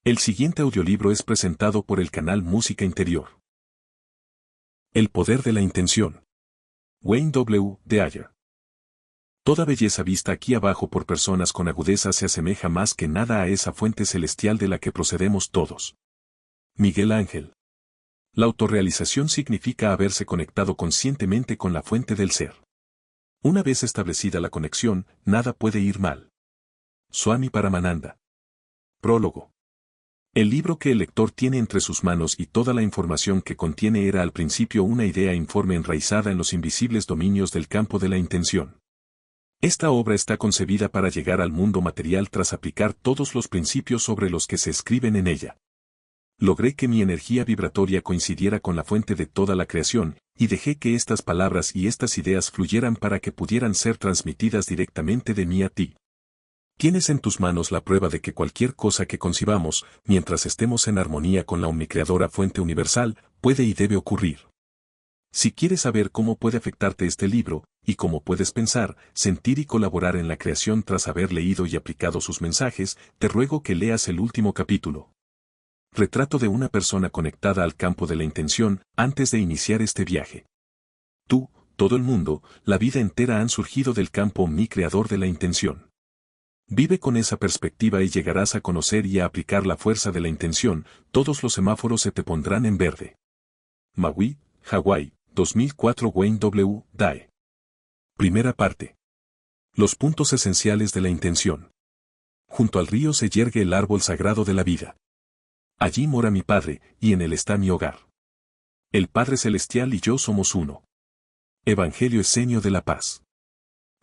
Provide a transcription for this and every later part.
El siguiente audiolibro es presentado por el canal Música Interior. El poder de la intención. Wayne W. Dyer. Toda belleza vista aquí abajo por personas con agudeza se asemeja más que nada a esa fuente celestial de la que procedemos todos. Miguel Ángel. La autorrealización significa haberse conectado conscientemente con la fuente del ser. Una vez establecida la conexión, nada puede ir mal. Swami Paramananda. Prólogo. El libro que el lector tiene entre sus manos y toda la información que contiene era al principio una idea informe enraizada en los invisibles dominios del campo de la intención. Esta obra está concebida para llegar al mundo material tras aplicar todos los principios sobre los que se escriben en ella. Logré que mi energía vibratoria coincidiera con la fuente de toda la creación, y dejé que estas palabras y estas ideas fluyeran para que pudieran ser transmitidas directamente de mí a ti. Tienes en tus manos la prueba de que cualquier cosa que concibamos, mientras estemos en armonía con la omnicreadora fuente universal, puede y debe ocurrir. Si quieres saber cómo puede afectarte este libro, y cómo puedes pensar, sentir y colaborar en la creación tras haber leído y aplicado sus mensajes, te ruego que leas el último capítulo. Retrato de una persona conectada al campo de la intención, antes de iniciar este viaje. Tú, todo el mundo, la vida entera han surgido del campo omnicreador de la intención. Vive con esa perspectiva y llegarás a conocer y a aplicar la fuerza de la intención, todos los semáforos se te pondrán en verde. Maui, Hawái, 2004. Wayne W. Dyer. Primera parte. Los puntos esenciales de la intención. Junto al río se yergue el árbol sagrado de la vida. Allí mora mi Padre, y en él está mi hogar. El Padre Celestial y yo somos uno. Evangelio Essenio de la Paz.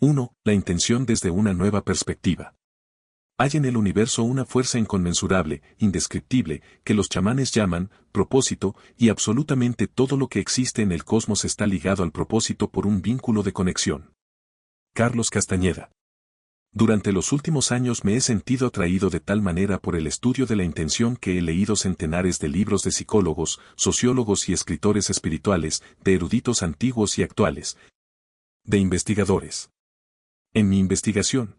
1. La intención desde una nueva perspectiva. Hay en el universo una fuerza inconmensurable, indescriptible, que los chamanes llaman propósito, y absolutamente todo lo que existe en el cosmos está ligado al propósito por un vínculo de conexión. Carlos Castañeda. Durante los últimos años me he sentido atraído de tal manera por el estudio de la intención que he leído centenares de libros de psicólogos, sociólogos y escritores espirituales, de eruditos antiguos y actuales, de investigadores. En mi investigación,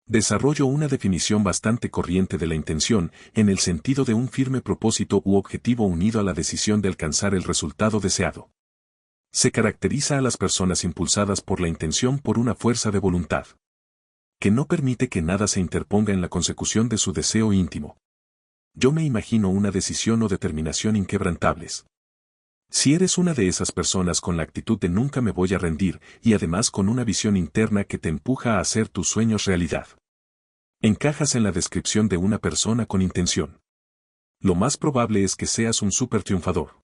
desarrollo una definición bastante corriente de la intención, en el sentido de un firme propósito u objetivo unido a la decisión de alcanzar el resultado deseado. Se caracteriza a las personas impulsadas por la intención por una fuerza de voluntad, que no permite que nada se interponga en la consecución de su deseo íntimo. Yo me imagino una decisión o determinación inquebrantables. Si eres una de esas personas con la actitud de nunca me voy a rendir, y además con una visión interna que te empuja a hacer tus sueños realidad, encajas en la descripción de una persona con intención. Lo más probable es que seas un súper triunfador.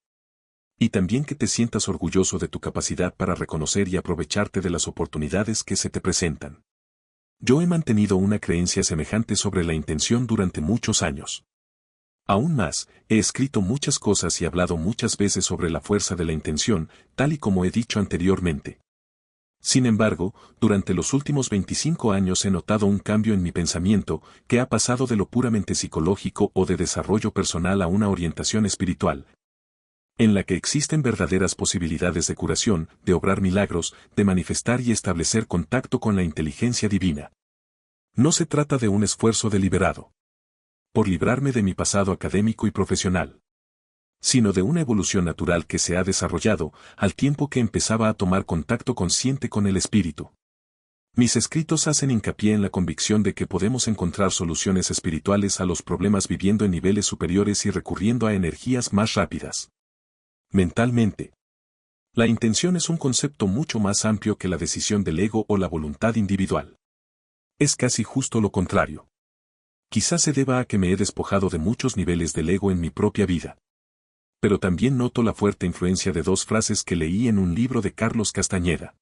Y también que te sientas orgulloso de tu capacidad para reconocer y aprovecharte de las oportunidades que se te presentan. Yo he mantenido una creencia semejante sobre la intención durante muchos años. Aún más, he escrito muchas cosas y hablado muchas veces sobre la fuerza de la intención, tal y como he dicho anteriormente. Sin embargo, durante los últimos 25 años he notado un cambio en mi pensamiento, que ha pasado de lo puramente psicológico o de desarrollo personal a una orientación espiritual, en la que existen verdaderas posibilidades de curación, de obrar milagros, de manifestar y establecer contacto con la inteligencia divina. No se trata de un esfuerzo deliberado por librarme de mi pasado académico y profesional, sino de una evolución natural que se ha desarrollado al tiempo que empezaba a tomar contacto consciente con el espíritu. Mis escritos hacen hincapié en la convicción de que podemos encontrar soluciones espirituales a los problemas viviendo en niveles superiores y recurriendo a energías más rápidas. Mentalmente, la intención es un concepto mucho más amplio que la decisión del ego o la voluntad individual. Es casi justo lo contrario. Quizás se deba a que me he despojado de muchos niveles del ego en mi propia vida. Pero también noto la fuerte influencia de dos frases que leí en un libro de Carlos Castañeda.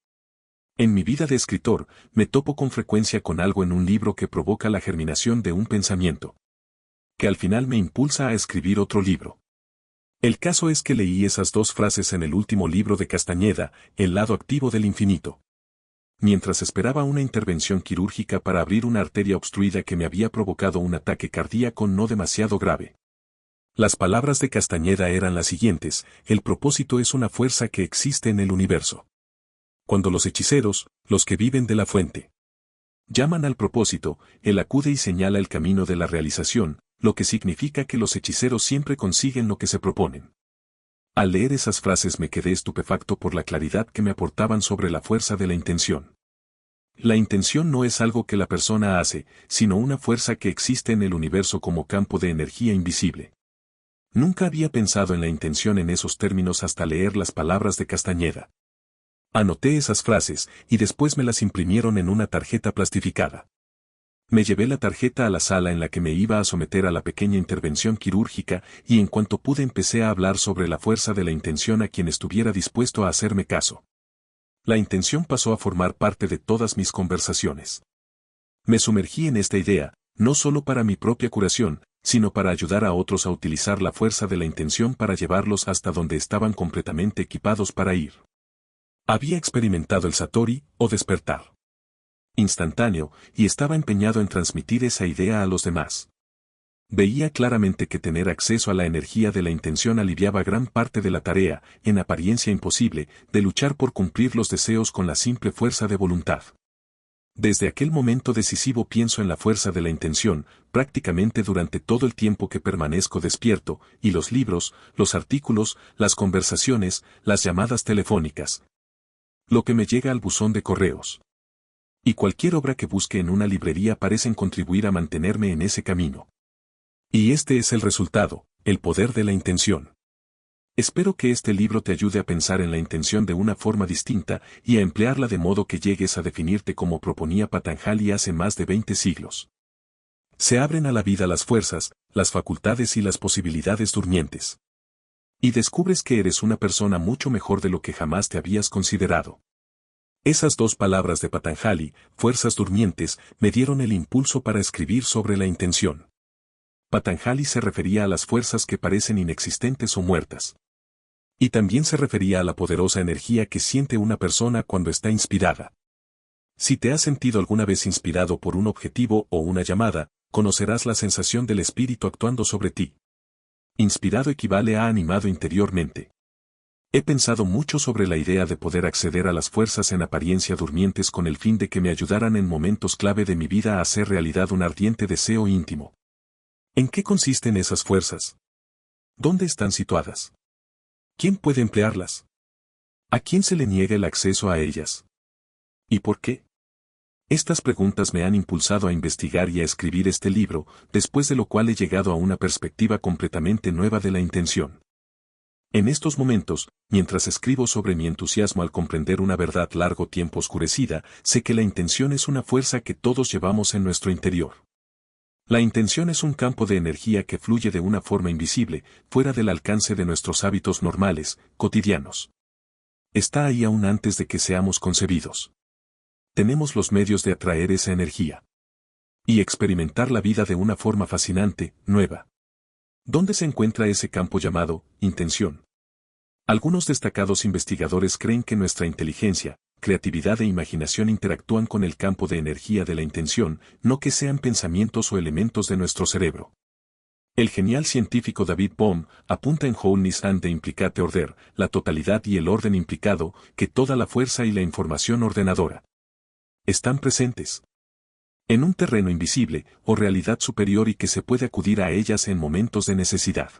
En mi vida de escritor, me topo con frecuencia con algo en un libro que provoca la germinación de un pensamiento, que al final me impulsa a escribir otro libro. El caso es que leí esas dos frases en el último libro de Castañeda, El lado activo del infinito, mientras esperaba una intervención quirúrgica para abrir una arteria obstruida que me había provocado un ataque cardíaco no demasiado grave. Las palabras de Castañeda eran las siguientes: el propósito es una fuerza que existe en el universo. Cuando los hechiceros, los que viven de la fuente, llaman al propósito, él acude y señala el camino de la realización, lo que significa que los hechiceros siempre consiguen lo que se proponen. Al leer esas frases me quedé estupefacto por la claridad que me aportaban sobre la fuerza de la intención. La intención no es algo que la persona hace, sino una fuerza que existe en el universo como campo de energía invisible. Nunca había pensado en la intención en esos términos hasta leer las palabras de Castañeda. Anoté esas frases, y después me las imprimieron en una tarjeta plastificada. Me llevé la tarjeta a la sala en la que me iba a someter a la pequeña intervención quirúrgica, y en cuanto pude empecé a hablar sobre la fuerza de la intención a quien estuviera dispuesto a hacerme caso. La intención pasó a formar parte de todas mis conversaciones. Me sumergí en esta idea, no solo para mi propia curación, sino para ayudar a otros a utilizar la fuerza de la intención para llevarlos hasta donde estaban completamente equipados para ir. Había experimentado el Satori, o despertar instantáneo, y estaba empeñado en transmitir esa idea a los demás. Veía claramente que tener acceso a la energía de la intención aliviaba gran parte de la tarea, en apariencia imposible, de luchar por cumplir los deseos con la simple fuerza de voluntad. Desde aquel momento decisivo pienso en la fuerza de la intención, prácticamente durante todo el tiempo que permanezco despierto, y los libros, los artículos, las conversaciones, las llamadas telefónicas. Lo que me llega al buzón de correos. Y cualquier obra que busque en una librería parecen contribuir a mantenerme en ese camino. Y este es el resultado, el poder de la intención. Espero que este libro te ayude a pensar en la intención de una forma distinta y a emplearla de modo que llegues a definirte como proponía Patanjali hace más de 20 siglos. Se abren a la vida las fuerzas, las facultades y las posibilidades durmientes. Y descubres que eres una persona mucho mejor de lo que jamás te habías considerado. Esas dos palabras de Patanjali, fuerzas durmientes, me dieron el impulso para escribir sobre la intención. Patanjali se refería a las fuerzas que parecen inexistentes o muertas. Y también se refería a la poderosa energía que siente una persona cuando está inspirada. Si te has sentido alguna vez inspirado por un objetivo o una llamada, conocerás la sensación del espíritu actuando sobre ti. Inspirado equivale a animado interiormente. He pensado mucho sobre la idea de poder acceder a las fuerzas en apariencia durmientes con el fin de que me ayudaran en momentos clave de mi vida a hacer realidad un ardiente deseo íntimo. ¿En qué consisten esas fuerzas? ¿Dónde están situadas? ¿Quién puede emplearlas? ¿A quién se le niega el acceso a ellas? ¿Y por qué? Estas preguntas me han impulsado a investigar y a escribir este libro, después de lo cual he llegado a una perspectiva completamente nueva de la intención. En estos momentos, mientras escribo sobre mi entusiasmo al comprender una verdad largo tiempo oscurecida, sé que la intención es una fuerza que todos llevamos en nuestro interior. La intención es un campo de energía que fluye de una forma invisible, fuera del alcance de nuestros hábitos normales, cotidianos. Está ahí aún antes de que seamos concebidos. Tenemos los medios de atraer esa energía. Y experimentar la vida de una forma fascinante, nueva. ¿Dónde se encuentra ese campo llamado intención? Algunos destacados investigadores creen que nuestra inteligencia, creatividad e imaginación interactúan con el campo de energía de la intención, no que sean pensamientos o elementos de nuestro cerebro. El genial científico David Bohm apunta en Wholeness and the Implicate Order, la totalidad y el orden implicado, que toda la fuerza y la información ordenadora están presentes en un terreno invisible o realidad superior y que se puede acudir a ellas en momentos de necesidad.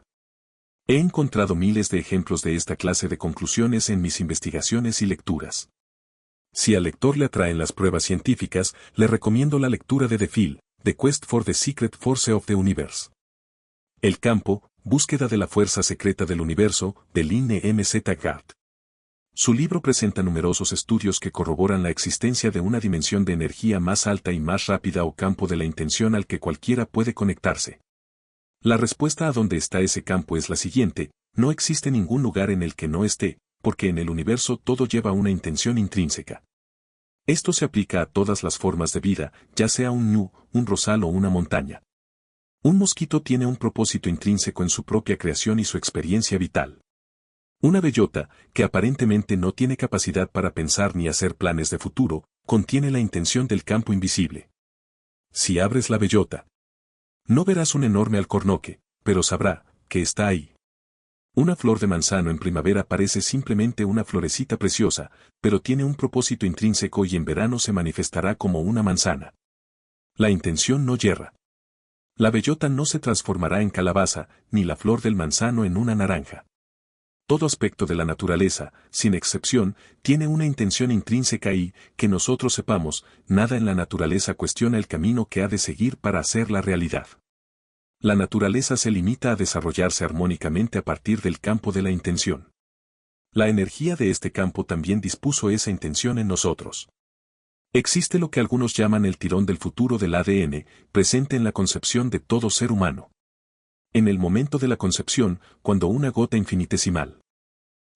He encontrado miles de ejemplos de esta clase de conclusiones en mis investigaciones y lecturas. Si al lector le atraen las pruebas científicas, le recomiendo la lectura de The Field, The Quest for the Secret Force of the Universe. El campo, búsqueda de la fuerza secreta del universo, de Lynne M. Z. Gart. Su libro presenta numerosos estudios que corroboran la existencia de una dimensión de energía más alta y más rápida o campo de la intención al que cualquiera puede conectarse. La respuesta a dónde está ese campo es la siguiente: no existe ningún lugar en el que no esté, porque en el universo todo lleva una intención intrínseca. Esto se aplica a todas las formas de vida, ya sea un ñu, un rosal o una montaña. Un mosquito tiene un propósito intrínseco en su propia creación y su experiencia vital. Una bellota, que aparentemente no tiene capacidad para pensar ni hacer planes de futuro, contiene la intención del campo invisible. Si abres la bellota, no verás un enorme alcornoque, pero sabrá que está ahí. Una flor de manzano en primavera parece simplemente una florecita preciosa, pero tiene un propósito intrínseco y en verano se manifestará como una manzana. La intención no yerra. La bellota no se transformará en calabaza, ni la flor del manzano en una naranja. Todo aspecto de la naturaleza, sin excepción, tiene una intención intrínseca y, que nosotros sepamos, nada en la naturaleza cuestiona el camino que ha de seguir para hacerla realidad. La naturaleza se limita a desarrollarse armónicamente a partir del campo de la intención. La energía de este campo también dispuso esa intención en nosotros. Existe lo que algunos llaman el tirón del futuro del ADN, presente en la concepción de todo ser humano. En el momento de la concepción, cuando una gota infinitesimal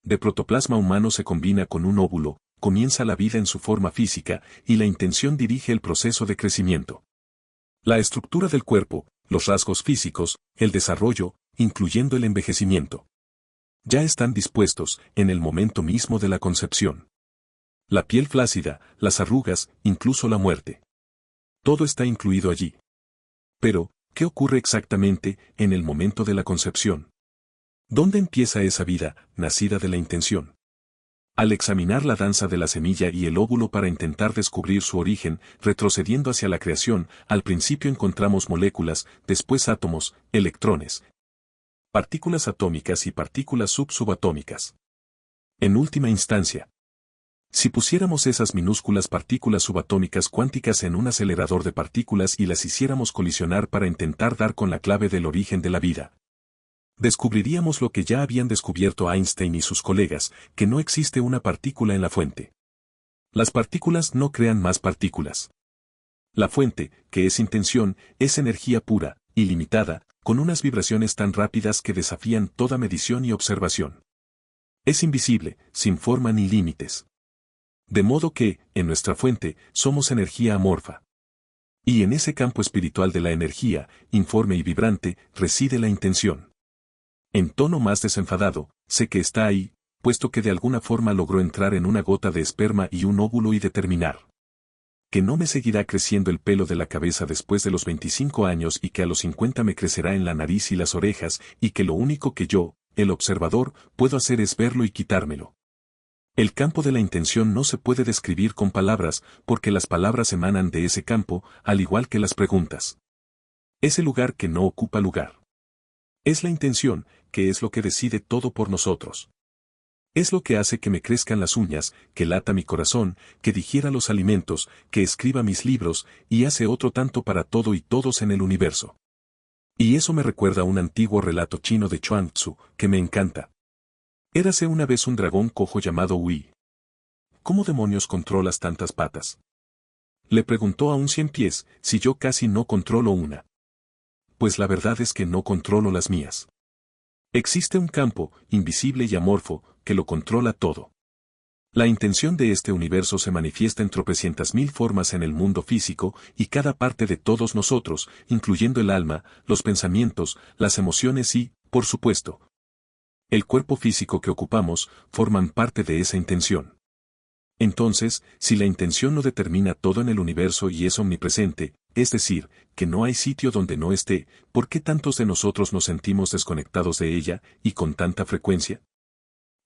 de protoplasma humano se combina con un óvulo, comienza la vida en su forma física y la intención dirige el proceso de crecimiento. La estructura del cuerpo, los rasgos físicos, el desarrollo, incluyendo el envejecimiento, ya están dispuestos en el momento mismo de la concepción. La piel flácida, las arrugas, incluso la muerte. Todo está incluido allí. Pero, ¿qué ocurre exactamente en el momento de la concepción? ¿Dónde empieza esa vida, nacida de la intención? Al examinar la danza de la semilla y el óvulo para intentar descubrir su origen, retrocediendo hacia la creación, al principio encontramos moléculas, después átomos, electrones, partículas atómicas y partículas subatómicas. En última instancia, si pusiéramos esas minúsculas partículas subatómicas cuánticas en un acelerador de partículas y las hiciéramos colisionar para intentar dar con la clave del origen de la vida, descubriríamos lo que ya habían descubierto Einstein y sus colegas, que no existe una partícula en la fuente. Las partículas no crean más partículas. La fuente, que es intención, es energía pura, ilimitada, con unas vibraciones tan rápidas que desafían toda medición y observación. Es invisible, sin forma ni límites. De modo que, en nuestra fuente, somos energía amorfa. Y en ese campo espiritual de la energía, informe y vibrante, reside la intención. En tono más desenfadado, sé que está ahí, puesto que de alguna forma logró entrar en una gota de esperma y un óvulo y determinar que no me seguirá creciendo el pelo de la cabeza después de los 25 años y que a los 50 me crecerá en la nariz y las orejas, y que lo único que yo, el observador, puedo hacer es verlo y quitármelo. El campo de la intención no se puede describir con palabras, porque las palabras emanan de ese campo, al igual que las preguntas. Es el lugar que no ocupa lugar. Es la intención, que es lo que decide todo por nosotros. Es lo que hace que me crezcan las uñas, que lata mi corazón, que digiera los alimentos, que escriba mis libros, y hace otro tanto para todo y todos en el universo. Y eso me recuerda a un antiguo relato chino de Chuang Tzu, que me encanta. Érase una vez un dragón cojo llamado Hui. ¿Cómo demonios controlas tantas patas? Le preguntó a un 100 pies, si yo casi no controlo una. Pues la verdad es que no controlo las mías. Existe un campo, invisible y amorfo, que lo controla todo. La intención de este universo se manifiesta en tropecientas mil formas en el mundo físico, y cada parte de todos nosotros, incluyendo el alma, los pensamientos, las emociones y, por supuesto, el cuerpo físico que ocupamos, forman parte de esa intención. Entonces, si la intención no determina todo en el universo y es omnipresente, es decir, que no hay sitio donde no esté, ¿por qué tantos de nosotros nos sentimos desconectados de ella, y con tanta frecuencia?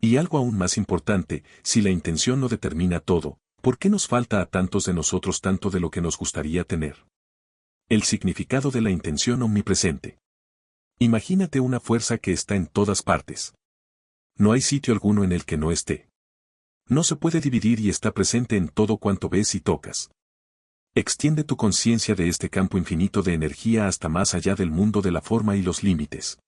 Y algo aún más importante, si la intención no determina todo, ¿por qué nos falta a tantos de nosotros tanto de lo que nos gustaría tener? El significado de la intención omnipresente. Imagínate una fuerza que está en todas partes. No hay sitio alguno en el que no esté. No se puede dividir y está presente en todo cuanto ves y tocas. Extiende tu conciencia de este campo infinito de energía hasta más allá del mundo de la forma y los límites.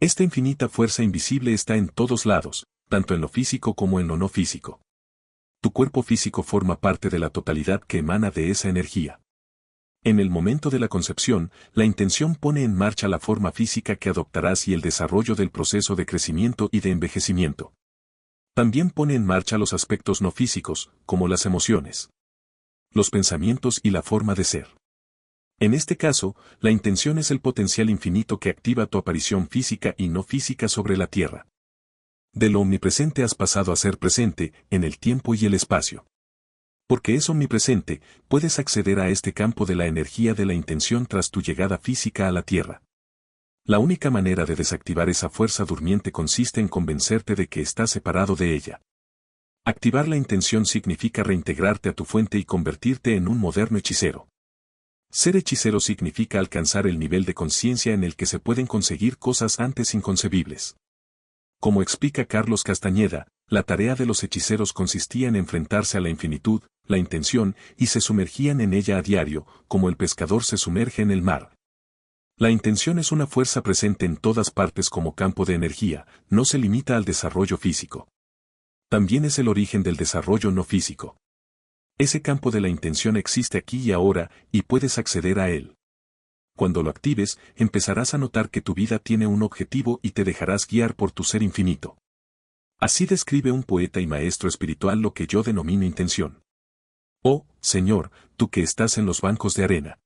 Esta infinita fuerza invisible está en todos lados, tanto en lo físico como en lo no físico. Tu cuerpo físico forma parte de la totalidad que emana de esa energía. En el momento de la concepción, la intención pone en marcha la forma física que adoptarás y el desarrollo del proceso de crecimiento y de envejecimiento. También pone en marcha los aspectos no físicos, como las emociones, los pensamientos y la forma de ser. En este caso, la intención es el potencial infinito que activa tu aparición física y no física sobre la Tierra. De lo omnipresente has pasado a ser presente, en el tiempo y el espacio. Porque es omnipresente, puedes acceder a este campo de la energía de la intención tras tu llegada física a la Tierra. La única manera de desactivar esa fuerza durmiente consiste en convencerte de que estás separado de ella. Activar la intención significa reintegrarte a tu fuente y convertirte en un moderno hechicero. Ser hechicero significa alcanzar el nivel de conciencia en el que se pueden conseguir cosas antes inconcebibles. Como explica Carlos Castañeda, la tarea de los hechiceros consistía en enfrentarse a la infinitud, la intención, y se sumergían en ella a diario, como el pescador se sumerge en el mar. La intención es una fuerza presente en todas partes como campo de energía, no se limita al desarrollo físico. También es el origen del desarrollo no físico. Ese campo de la intención existe aquí y ahora, y puedes acceder a él. Cuando lo actives, empezarás a notar que tu vida tiene un objetivo y te dejarás guiar por tu ser infinito. Así describe un poeta y maestro espiritual lo que yo denomino intención. Oh, Señor, tú que estás en los bancos de arena.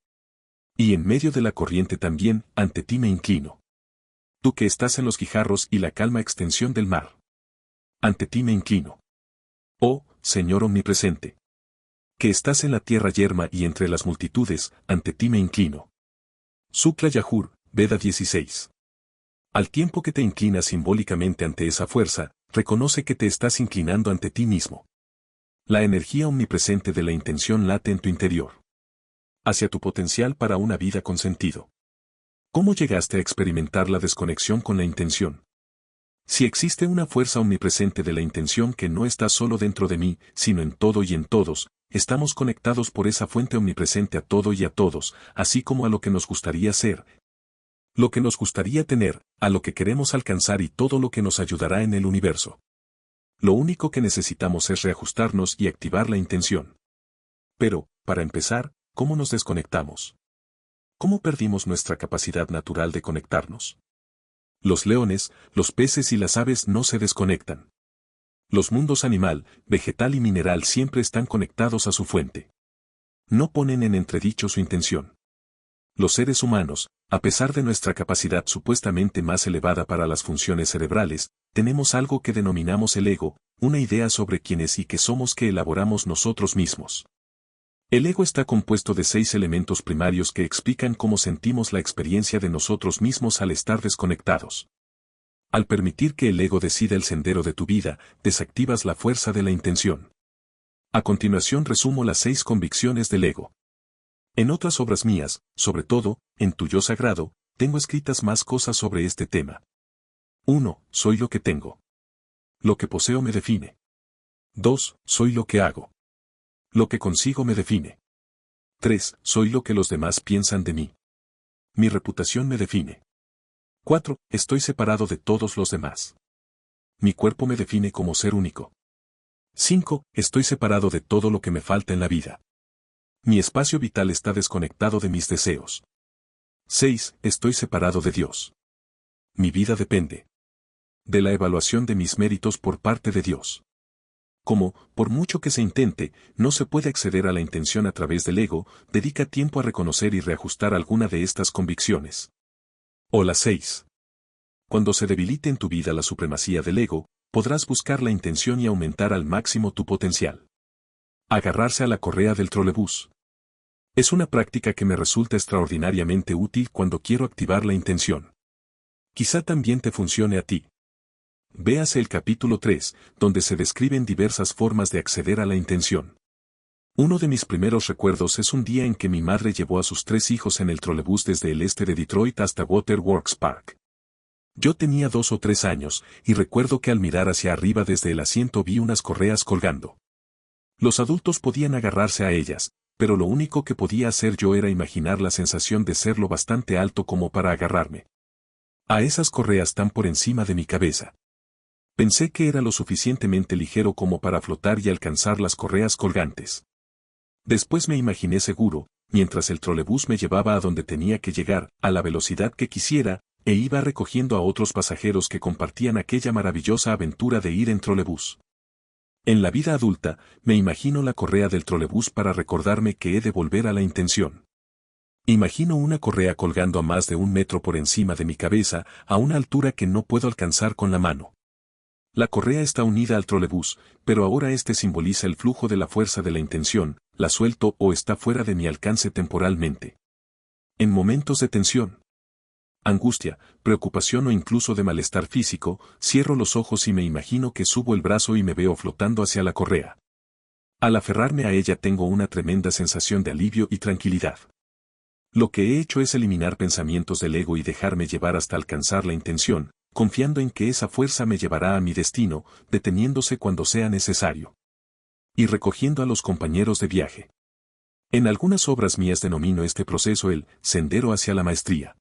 Y en medio de la corriente también, ante ti me inclino. Tú que estás en los guijarros y la calma extensión del mar. Ante ti me inclino. Oh, Señor omnipresente. Que estás en la tierra yerma y entre las multitudes, ante ti me inclino. Sukla Yajur, Veda 16. Al tiempo que te inclinas simbólicamente ante esa fuerza, reconoce que te estás inclinando ante ti mismo. La energía omnipresente de la intención late en tu interior. Hacia tu potencial para una vida con sentido. ¿Cómo llegaste a experimentar la desconexión con la intención? Si existe una fuerza omnipresente de la intención que no está solo dentro de mí, sino en todo y en todos, estamos conectados por esa fuente omnipresente a todo y a todos, así como a lo que nos gustaría ser, lo que nos gustaría tener, a lo que queremos alcanzar y todo lo que nos ayudará en el universo. Lo único que necesitamos es reajustarnos y activar la intención. Pero, para empezar, ¿cómo nos desconectamos? ¿Cómo perdimos nuestra capacidad natural de conectarnos? Los leones, los peces y las aves no se desconectan. Los mundos animal, vegetal y mineral siempre están conectados a su fuente. No ponen en entredicho su intención. Los seres humanos, a pesar de nuestra capacidad supuestamente más elevada para las funciones cerebrales, tenemos algo que denominamos el ego, una idea sobre quiénes y qué somos que elaboramos nosotros mismos. El ego está compuesto de 6 elementos primarios que explican cómo sentimos la experiencia de nosotros mismos al estar desconectados. Al permitir que el ego decida el sendero de tu vida, desactivas la fuerza de la intención. A continuación resumo las 6 convicciones del ego. En otras obras mías, sobre todo, en tu yo sagrado, tengo escritas más cosas sobre este tema. 1. Soy lo que tengo. Lo que poseo me define. 2. Soy lo que hago. Lo que consigo me define. 3. Soy lo que los demás piensan de mí. Mi reputación me define. 4. Estoy separado de todos los demás. Mi cuerpo me define como ser único. 5. Estoy separado de todo lo que me falta en la vida. Mi espacio vital está desconectado de mis deseos. 6. Estoy separado de Dios. Mi vida depende de la evaluación de mis méritos por parte de Dios. Como, por mucho que se intente, no se puede acceder a la intención a través del ego, dedica tiempo a reconocer y reajustar alguna de estas convicciones. O las 6. Cuando se debilite en tu vida la supremacía del ego, podrás buscar la intención y aumentar al máximo tu potencial. Agarrarse a la correa del trolebús. Es una práctica que me resulta extraordinariamente útil cuando quiero activar la intención. Quizá también te funcione a ti. Véase el capítulo 3, donde se describen diversas formas de acceder a la intención. Uno de mis primeros recuerdos es un día en que mi madre llevó a sus 3 hijos en el trolebús desde el este de Detroit hasta Waterworks Park. Yo tenía 2 o 3 años, y recuerdo que al mirar hacia arriba desde el asiento vi unas correas colgando. Los adultos podían agarrarse a ellas, pero lo único que podía hacer yo era imaginar la sensación de ser lo bastante alto como para agarrarme a esas correas tan por encima de mi cabeza. Pensé que era lo suficientemente ligero como para flotar y alcanzar las correas colgantes. Después me imaginé seguro, mientras el trolebús me llevaba a donde tenía que llegar, a la velocidad que quisiera, e iba recogiendo a otros pasajeros que compartían aquella maravillosa aventura de ir en trolebús. En la vida adulta, me imagino la correa del trolebús para recordarme que he de volver a la intención. Imagino una correa colgando a más de 1 metro por encima de mi cabeza, a una altura que no puedo alcanzar con la mano. La correa está unida al trolebús, pero ahora este simboliza el flujo de la fuerza de la intención, la suelto o está fuera de mi alcance temporalmente. En momentos de tensión, angustia, preocupación o incluso de malestar físico, cierro los ojos y me imagino que subo el brazo y me veo flotando hacia la correa. Al aferrarme a ella tengo una tremenda sensación de alivio y tranquilidad. Lo que he hecho es eliminar pensamientos del ego y dejarme llevar hasta alcanzar la intención, confiando en que esa fuerza me llevará a mi destino, deteniéndose cuando sea necesario. Y recogiendo a los compañeros de viaje. En algunas obras mías denomino este proceso el sendero hacia la maestría.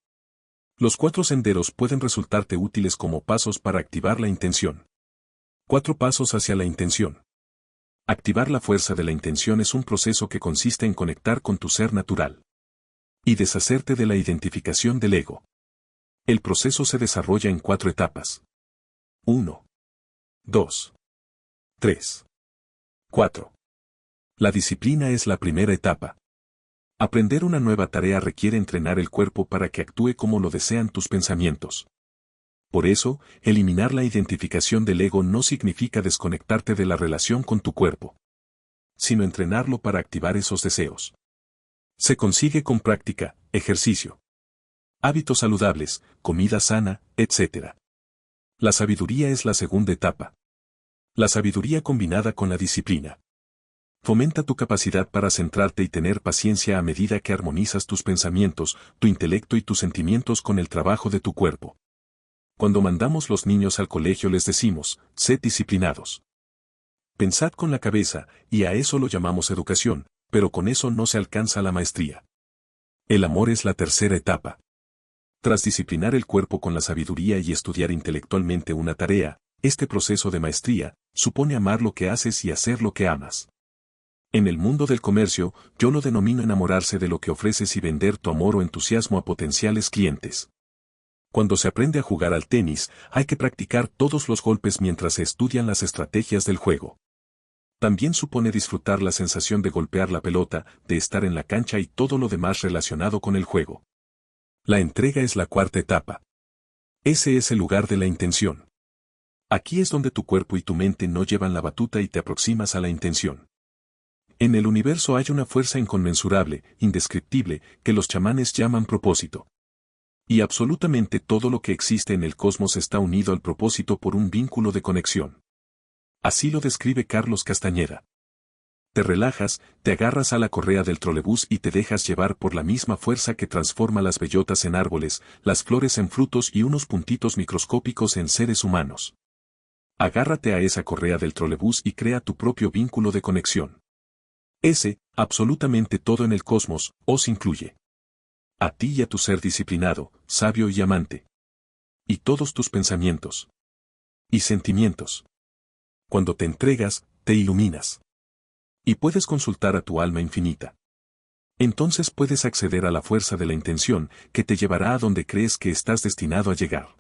Los 4 senderos pueden resultarte útiles como pasos para activar la intención. 4 pasos hacia la intención. Activar la fuerza de la intención es un proceso que consiste en conectar con tu ser natural. Y deshacerte de la identificación del ego. El proceso se desarrolla en 4 etapas. 1, 2, 3, 4. La disciplina es la primera etapa. Aprender una nueva tarea requiere entrenar el cuerpo para que actúe como lo desean tus pensamientos. Por eso, eliminar la identificación del ego no significa desconectarte de la relación con tu cuerpo, sino entrenarlo para activar esos deseos. Se consigue con práctica, ejercicio, hábitos saludables, comida sana, etc. La sabiduría es la segunda etapa. La sabiduría combinada con la disciplina. Fomenta tu capacidad para centrarte y tener paciencia a medida que armonizas tus pensamientos, tu intelecto y tus sentimientos con el trabajo de tu cuerpo. Cuando mandamos los niños al colegio les decimos, sed disciplinados. Pensad con la cabeza, y a eso lo llamamos educación, pero con eso no se alcanza la maestría. El amor es la tercera etapa. Tras disciplinar el cuerpo con la sabiduría y estudiar intelectualmente una tarea, este proceso de maestría supone amar lo que haces y hacer lo que amas. En el mundo del comercio, yo lo denomino enamorarse de lo que ofreces y vender tu amor o entusiasmo a potenciales clientes. Cuando se aprende a jugar al tenis, hay que practicar todos los golpes mientras se estudian las estrategias del juego. También supone disfrutar la sensación de golpear la pelota, de estar en la cancha y todo lo demás relacionado con el juego. La entrega es la cuarta etapa. Ese es el lugar de la intención. Aquí es donde tu cuerpo y tu mente no llevan la batuta y te aproximas a la intención. En el universo hay una fuerza inconmensurable, indescriptible, que los chamanes llaman propósito. Y absolutamente todo lo que existe en el cosmos está unido al propósito por un vínculo de conexión. Así lo describe Carlos Castañeda. Te relajas, te agarras a la correa del trolebús y te dejas llevar por la misma fuerza que transforma las bellotas en árboles, las flores en frutos y unos puntitos microscópicos en seres humanos. Agárrate a esa correa del trolebús y crea tu propio vínculo de conexión. Absolutamente todo en el cosmos, os incluye. A ti y a tu ser disciplinado, sabio y amante. Y todos tus pensamientos. Y sentimientos. Cuando te entregas, te iluminas. Y puedes consultar a tu alma infinita. Entonces puedes acceder a la fuerza de la intención, que te llevará a donde crees que estás destinado a llegar.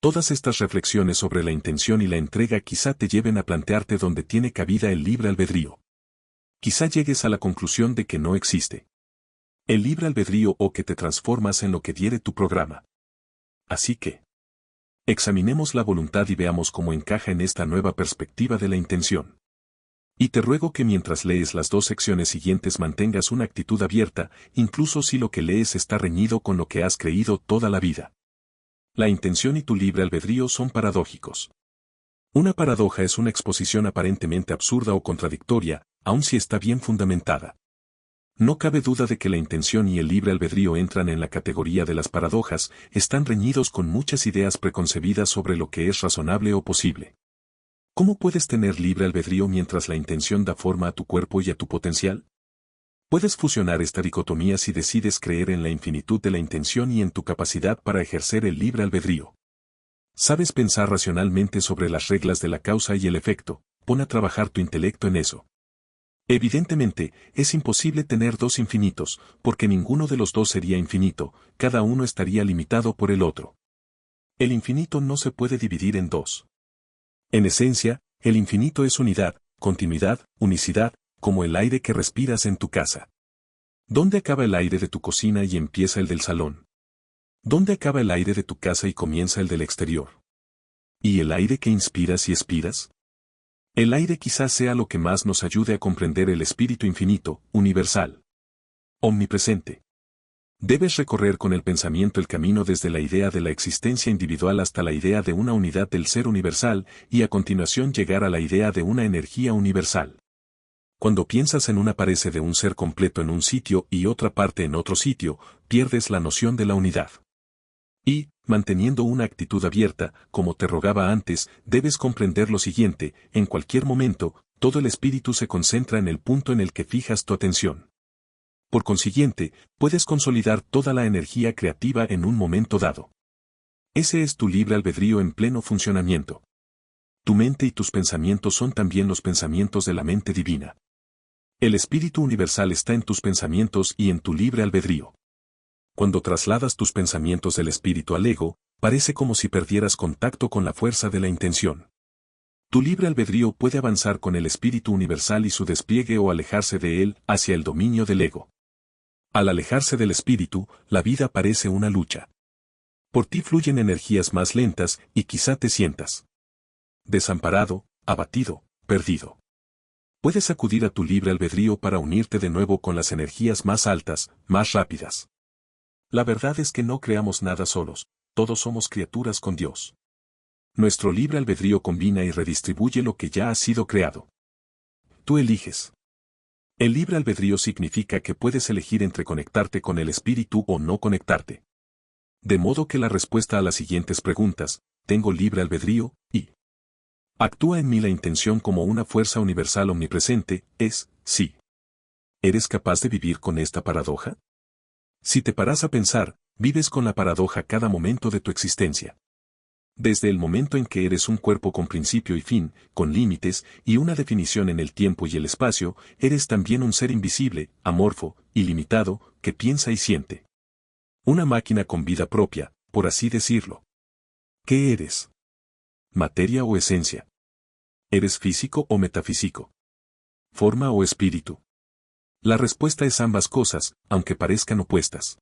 Todas estas reflexiones sobre la intención y la entrega quizá te lleven a plantearte dónde tiene cabida el libre albedrío. Quizá llegues a la conclusión de que no existe el libre albedrío o que te transformas en lo que diere tu programa. Así que, examinemos la voluntad y veamos cómo encaja en esta nueva perspectiva de la intención. Y te ruego que mientras lees las 2 secciones siguientes mantengas una actitud abierta, incluso si lo que lees está reñido con lo que has creído toda la vida. La intención y tu libre albedrío son paradójicos. Una paradoja es una exposición aparentemente absurda o contradictoria, aun si está bien fundamentada. No cabe duda de que la intención y el libre albedrío entran en la categoría de las paradojas, están reñidos con muchas ideas preconcebidas sobre lo que es razonable o posible. ¿Cómo puedes tener libre albedrío mientras la intención da forma a tu cuerpo y a tu potencial? Puedes fusionar esta dicotomía si decides creer en la infinitud de la intención y en tu capacidad para ejercer el libre albedrío. Sabes pensar racionalmente sobre las reglas de la causa y el efecto, pon a trabajar tu intelecto en eso. Evidentemente, es imposible tener 2 infinitos, porque ninguno de los 2 sería infinito, cada uno estaría limitado por el otro. El infinito no se puede dividir en 2. En esencia, el infinito es unidad, continuidad, unicidad, como el aire que respiras en tu casa. ¿Dónde acaba el aire de tu cocina y empieza el del salón? ¿Dónde acaba el aire de tu casa y comienza el del exterior? ¿Y el aire que inspiras y expiras? El aire quizás sea lo que más nos ayude a comprender el espíritu infinito, universal, omnipresente. Debes recorrer con el pensamiento el camino desde la idea de la existencia individual hasta la idea de una unidad del ser universal, y a continuación llegar a la idea de una energía universal. Cuando piensas en una pared de un ser completo en un sitio y otra parte en otro sitio, pierdes la noción de la unidad. Y, manteniendo una actitud abierta, como te rogaba antes, debes comprender lo siguiente: en cualquier momento, todo el espíritu se concentra en el punto en el que fijas tu atención. Por consiguiente, puedes consolidar toda la energía creativa en un momento dado. Ese es tu libre albedrío en pleno funcionamiento. Tu mente y tus pensamientos son también los pensamientos de la mente divina. El espíritu universal está en tus pensamientos y en tu libre albedrío. Cuando trasladas tus pensamientos del espíritu al ego, parece como si perdieras contacto con la fuerza de la intención. Tu libre albedrío puede avanzar con el espíritu universal y su despliegue o alejarse de él hacia el dominio del ego. Al alejarse del espíritu, la vida parece una lucha. Por ti fluyen energías más lentas y quizá te sientas desamparado, abatido, perdido. Puedes acudir a tu libre albedrío para unirte de nuevo con las energías más altas, más rápidas. La verdad es que no creamos nada solos, todos somos criaturas con Dios. Nuestro libre albedrío combina y redistribuye lo que ya ha sido creado. Tú eliges. El libre albedrío significa que puedes elegir entre conectarte con el espíritu o no conectarte. De modo que la respuesta a las siguientes preguntas: ¿tengo libre albedrío? Y ¿actúa en mí la intención como una fuerza universal omnipresente? Es sí. ¿Eres capaz de vivir con esta paradoja? Si te paras a pensar, vives con la paradoja cada momento de tu existencia. Desde el momento en que eres un cuerpo con principio y fin, con límites y una definición en el tiempo y el espacio, eres también un ser invisible, amorfo, ilimitado, que piensa y siente. Una máquina con vida propia, por así decirlo. ¿Qué eres? ¿Materia o esencia? ¿Eres físico o metafísico? ¿Forma o espíritu? La respuesta es ambas cosas, aunque parezcan opuestas.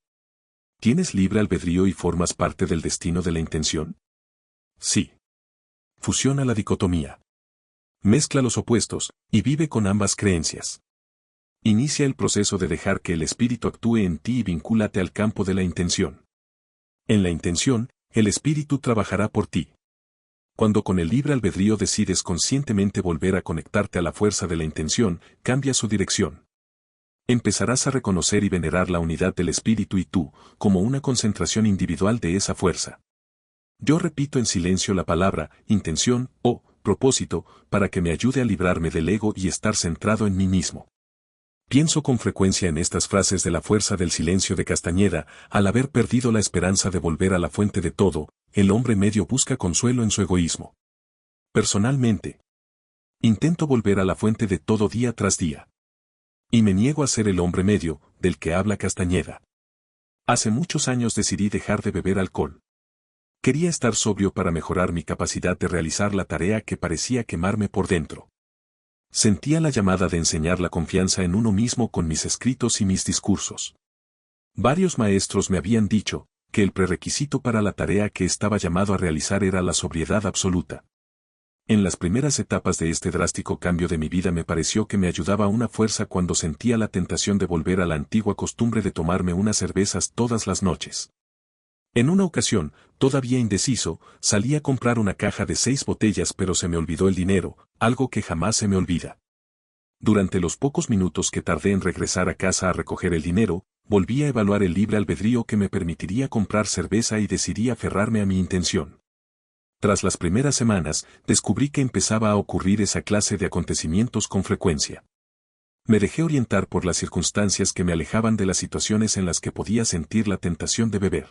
¿Tienes libre albedrío y formas parte del destino de la intención? Sí. Fusiona la dicotomía. Mezcla los opuestos, y vive con ambas creencias. Inicia el proceso de dejar que el espíritu actúe en ti y vincúlate al campo de la intención. En la intención, el espíritu trabajará por ti. Cuando con el libre albedrío decides conscientemente volver a conectarte a la fuerza de la intención, cambia su dirección. Empezarás a reconocer y venerar la unidad del espíritu y tú, como una concentración individual de esa fuerza. Yo repito en silencio la palabra intención o propósito para que me ayude a librarme del ego y estar centrado en mí mismo. Pienso con frecuencia en estas frases de la fuerza del silencio de Castañeda: al haber perdido la esperanza de volver a la fuente de todo, el hombre medio busca consuelo en su egoísmo. Personalmente, intento volver a la fuente de todo día tras día. Y me niego a ser el hombre medio, del que habla Castañeda. Hace muchos años decidí dejar de beber alcohol. Quería estar sobrio para mejorar mi capacidad de realizar la tarea que parecía quemarme por dentro. Sentía la llamada de enseñar la confianza en uno mismo con mis escritos y mis discursos. Varios maestros me habían dicho que el prerequisito para la tarea que estaba llamado a realizar era la sobriedad absoluta. En las primeras etapas de este drástico cambio de mi vida me pareció que me ayudaba una fuerza cuando sentía la tentación de volver a la antigua costumbre de tomarme unas cervezas todas las noches. En una ocasión, todavía indeciso, salí a comprar una caja de 6 botellas, pero se me olvidó el dinero, algo que jamás se me olvida. Durante los pocos minutos que tardé en regresar a casa a recoger el dinero, volví a evaluar el libre albedrío que me permitiría comprar cerveza y decidí aferrarme a mi intención. Tras las primeras semanas, descubrí que empezaba a ocurrir esa clase de acontecimientos con frecuencia. Me dejé orientar por las circunstancias que me alejaban de las situaciones en las que podía sentir la tentación de beber.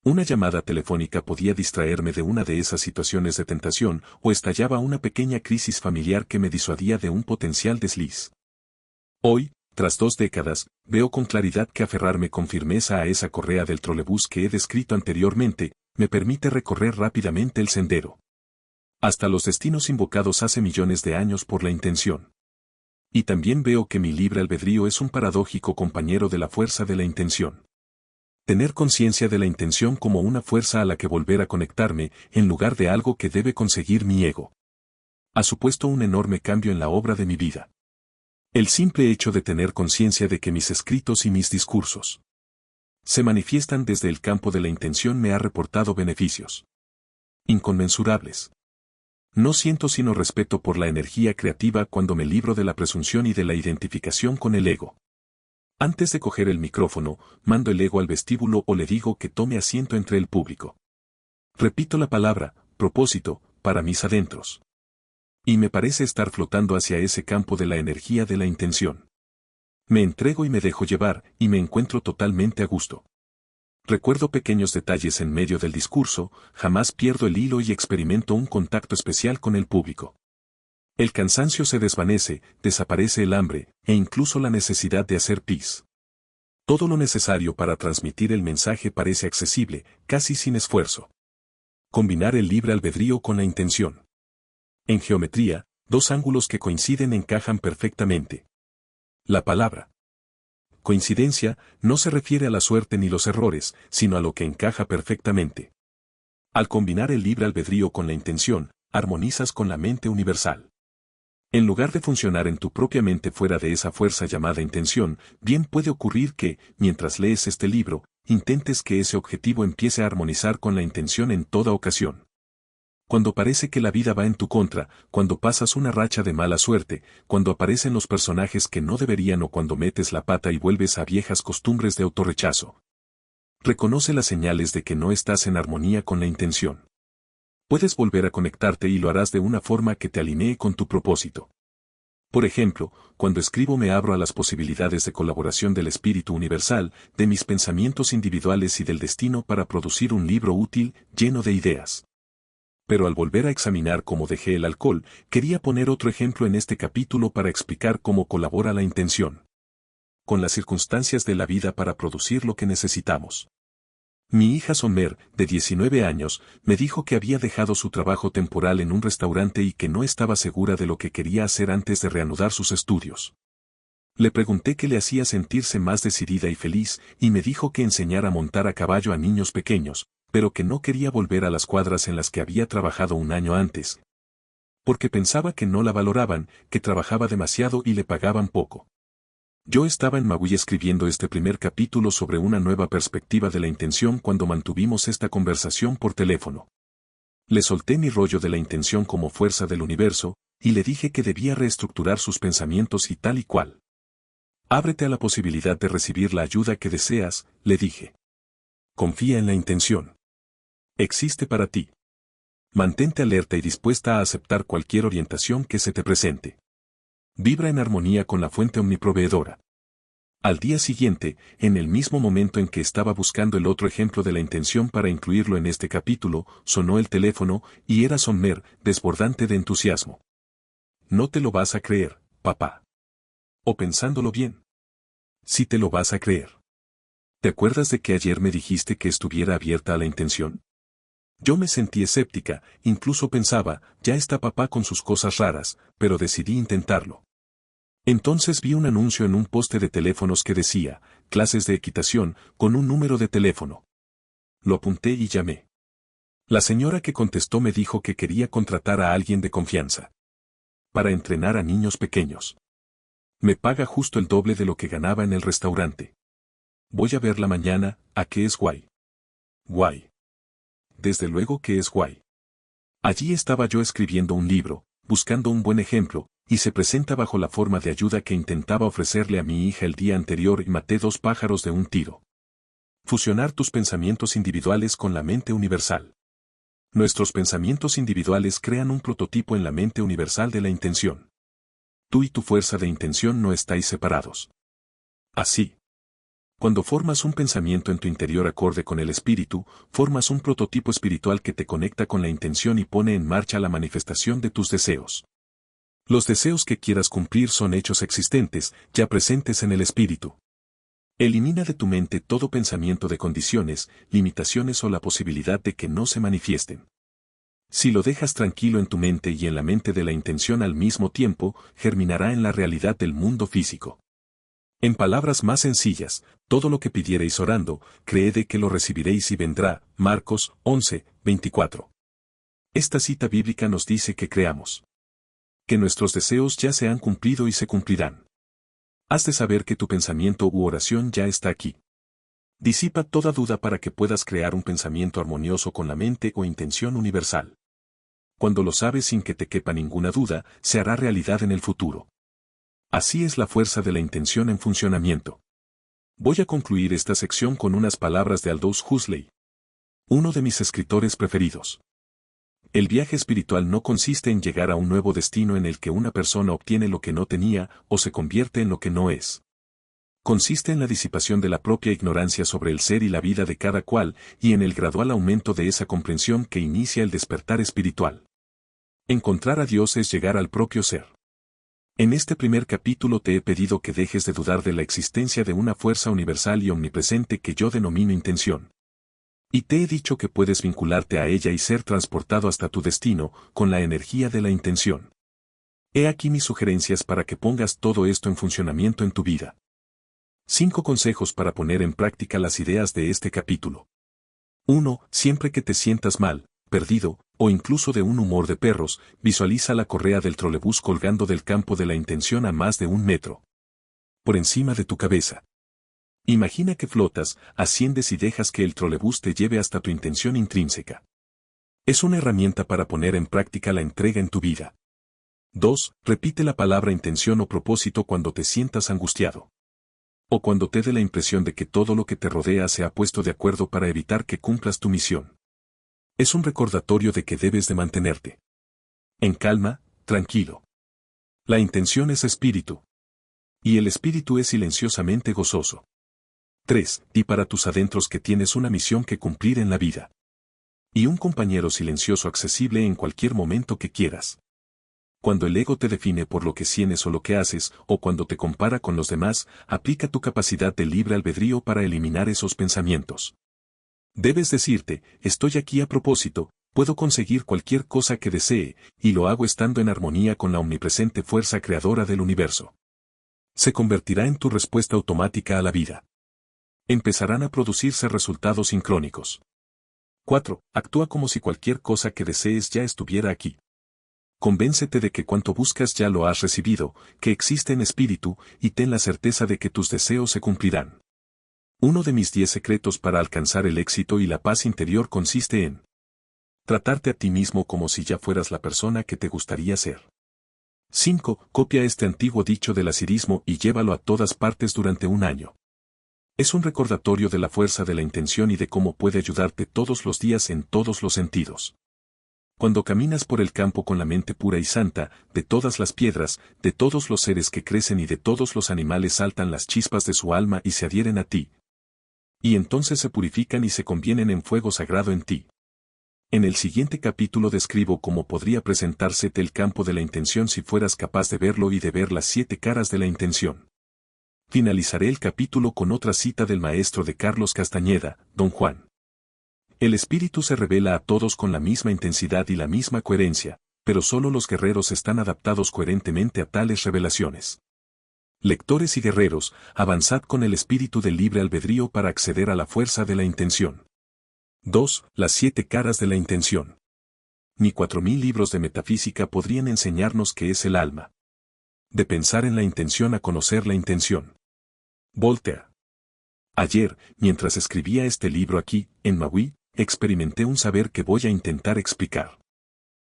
Una llamada telefónica podía distraerme de una de esas situaciones de tentación, o estallaba una pequeña crisis familiar que me disuadía de un potencial desliz. Hoy, tras 2 décadas, veo con claridad que aferrarme con firmeza a esa correa del trolebús que he descrito anteriormente, me permite recorrer rápidamente el sendero. Hasta los destinos invocados hace millones de años por la intención. Y también veo que mi libre albedrío es un paradójico compañero de la fuerza de la intención. Tener conciencia de la intención como una fuerza a la que volver a conectarme, en lugar de algo que debe conseguir mi ego, ha supuesto un enorme cambio en la obra de mi vida. El simple hecho de tener conciencia de que mis escritos y mis discursos se manifiestan desde el campo de la intención me ha reportado beneficios inconmensurables. No siento sino respeto por la energía creativa cuando me libro de la presunción y de la identificación con el ego. Antes de coger el micrófono, mando el ego al vestíbulo o le digo que tome asiento entre el público. Repito la palabra, propósito, para mis adentros. Y me parece estar flotando hacia ese campo de la energía de la intención. Me entrego y me dejo llevar, y me encuentro totalmente a gusto. Recuerdo pequeños detalles en medio del discurso, jamás pierdo el hilo y experimento un contacto especial con el público. El cansancio se desvanece, desaparece el hambre, e incluso la necesidad de hacer pis. Todo lo necesario para transmitir el mensaje parece accesible, casi sin esfuerzo. Combinar el libre albedrío con la intención. En geometría, dos ángulos que coinciden encajan perfectamente. La palabra coincidencia no se refiere a la suerte ni los errores, sino a lo que encaja perfectamente. Al combinar el libre albedrío con la intención, armonizas con la mente universal. En lugar de funcionar en tu propia mente fuera de esa fuerza llamada intención, bien puede ocurrir que, mientras lees este libro, intentes que ese objetivo empiece a armonizar con la intención en toda ocasión. Cuando parece que la vida va en tu contra, cuando pasas una racha de mala suerte, cuando aparecen los personajes que no deberían o cuando metes la pata y vuelves a viejas costumbres de autorrechazo. Reconoce las señales de que no estás en armonía con la intención. Puedes volver a conectarte y lo harás de una forma que te alinee con tu propósito. Por ejemplo, cuando escribo me abro a las posibilidades de colaboración del espíritu universal, de mis pensamientos individuales y del destino para producir un libro útil, lleno de ideas. Pero al volver a examinar cómo dejé el alcohol, quería poner otro ejemplo en este capítulo para explicar cómo colabora la intención con las circunstancias de la vida para producir lo que necesitamos. Mi hija Sommer, de 19 años, me dijo que había dejado su trabajo temporal en un restaurante y que no estaba segura de lo que quería hacer antes de reanudar sus estudios. Le pregunté qué le hacía sentirse más decidida y feliz, y me dijo que enseñara a montar a caballo a niños pequeños, pero que no quería volver a las cuadras en las que había trabajado un año antes. Porque pensaba que no la valoraban, que trabajaba demasiado y le pagaban poco. Yo estaba en Maui escribiendo este primer capítulo sobre una nueva perspectiva de la intención cuando mantuvimos esta conversación por teléfono. Le solté mi rollo de la intención como fuerza del universo, y le dije que debía reestructurar sus pensamientos y tal y cual. Ábrete a la posibilidad de recibir la ayuda que deseas, le dije. Confía en la intención. Existe para ti. Mantente alerta y dispuesta a aceptar cualquier orientación que se te presente. Vibra en armonía con la fuente omniproveedora. Al día siguiente, en el mismo momento en que estaba buscando el otro ejemplo de la intención para incluirlo en este capítulo, sonó el teléfono, y era Sommer, desbordante de entusiasmo. No te lo vas a creer, papá. O pensándolo bien. Sí te lo vas a creer. ¿Te acuerdas de que ayer me dijiste que estuviera abierta a la intención? Yo me sentí escéptica, incluso pensaba, ya está papá con sus cosas raras, pero decidí intentarlo. Entonces vi un anuncio en un poste de teléfonos que decía, clases de equitación, con un número de teléfono. Lo apunté y llamé. La señora que contestó me dijo que quería contratar a alguien de confianza. Para entrenar a niños pequeños. Me paga justo el doble de lo que ganaba en el restaurante. Voy a verla mañana, ¿a qué es guay? Guay. Desde luego que es guay. Allí estaba yo escribiendo un libro, buscando un buen ejemplo, y se presenta bajo la forma de ayuda que intentaba ofrecerle a mi hija el día anterior y maté dos pájaros de un tiro. Fusionar tus pensamientos individuales con la mente universal. Nuestros pensamientos individuales crean un prototipo en la mente universal de la intención. Tú y tu fuerza de intención no estáis separados. Así. Cuando formas un pensamiento en tu interior acorde con el espíritu, formas un prototipo espiritual que te conecta con la intención y pone en marcha la manifestación de tus deseos. Los deseos que quieras cumplir son hechos existentes, ya presentes en el espíritu. Elimina de tu mente todo pensamiento de condiciones, limitaciones o la posibilidad de que no se manifiesten. Si lo dejas tranquilo en tu mente y en la mente de la intención al mismo tiempo, germinará en la realidad del mundo físico. En palabras más sencillas, todo lo que pidiereis orando, creed que lo recibiréis y vendrá. Marcos 11, 24. Esta cita bíblica nos dice que creamos. Que nuestros deseos ya se han cumplido y se cumplirán. Has de saber que tu pensamiento u oración ya está aquí. Disipa toda duda para que puedas crear un pensamiento armonioso con la mente o intención universal. Cuando lo sabes sin que te quepa ninguna duda, se hará realidad en el futuro. Así es la fuerza de la intención en funcionamiento. Voy a concluir esta sección con unas palabras de Aldous Huxley, uno de mis escritores preferidos. El viaje espiritual no consiste en llegar a un nuevo destino en el que una persona obtiene lo que no tenía o se convierte en lo que no es. Consiste en la disipación de la propia ignorancia sobre el ser y la vida de cada cual y en el gradual aumento de esa comprensión que inicia el despertar espiritual. Encontrar a Dios es llegar al propio ser. En este primer capítulo te he pedido que dejes de dudar de la existencia de una fuerza universal y omnipresente que yo denomino intención. Y te he dicho que puedes vincularte a ella y ser transportado hasta tu destino con la energía de la intención. He aquí mis sugerencias para que pongas todo esto en funcionamiento en tu vida. 5 consejos para poner en práctica las ideas de este capítulo. 1. Siempre que te sientas mal, perdido, o incluso de un humor de perros, visualiza la correa del trolebús colgando del campo de la intención a más de 1 metro. Por encima de tu cabeza. Imagina que flotas, asciendes y dejas que el trolebús te lleve hasta tu intención intrínseca. Es una herramienta para poner en práctica la entrega en tu vida. 2. Repite la palabra intención o propósito cuando te sientas angustiado. O cuando te dé la impresión de que todo lo que te rodea se ha puesto de acuerdo para evitar que cumplas tu misión. Es un recordatorio de que debes de mantenerte en calma, tranquilo. La intención es espíritu. Y el espíritu es silenciosamente gozoso. 3. Di para tus adentros que tienes una misión que cumplir en la vida. Y un compañero silencioso accesible en cualquier momento que quieras. Cuando el ego te define por lo que tienes o lo que haces, o cuando te compara con los demás, aplica tu capacidad de libre albedrío para eliminar esos pensamientos. Debes decirte, estoy aquí a propósito, puedo conseguir cualquier cosa que desee, y lo hago estando en armonía con la omnipresente fuerza creadora del universo. Se convertirá en tu respuesta automática a la vida. Empezarán a producirse resultados sincrónicos. 4. Actúa como si cualquier cosa que desees ya estuviera aquí. Convéncete de que cuanto buscas ya lo has recibido, que existe en espíritu, y ten la certeza de que tus deseos se cumplirán. Uno de mis 10 secretos para alcanzar el éxito y la paz interior consiste en tratarte a ti mismo como si ya fueras la persona que te gustaría ser. 5. Copia este antiguo dicho del asirismo y llévalo a todas partes durante 1 año. Es un recordatorio de la fuerza de la intención y de cómo puede ayudarte todos los días en todos los sentidos. Cuando caminas por el campo con la mente pura y santa, de todas las piedras, de todos los seres que crecen y de todos los animales saltan las chispas de su alma y se adhieren a ti. Y entonces se purifican y se convienen en fuego sagrado en ti. En el siguiente capítulo describo cómo podría presentársete el campo de la intención si fueras capaz de verlo y de ver las 7 caras de la intención. Finalizaré el capítulo con otra cita del maestro de Carlos Castañeda, Don Juan. El espíritu se revela a todos con la misma intensidad y la misma coherencia, pero solo los guerreros están adaptados coherentemente a tales revelaciones. Lectores y guerreros, avanzad con el espíritu del libre albedrío para acceder a la fuerza de la intención. 2. Las 7 caras de la intención. Ni 4000 libros de metafísica podrían enseñarnos qué es el alma. De pensar en la intención a conocer la intención. Voltaire. Ayer, mientras escribía este libro aquí, en Maui, experimenté un saber que voy a intentar explicar.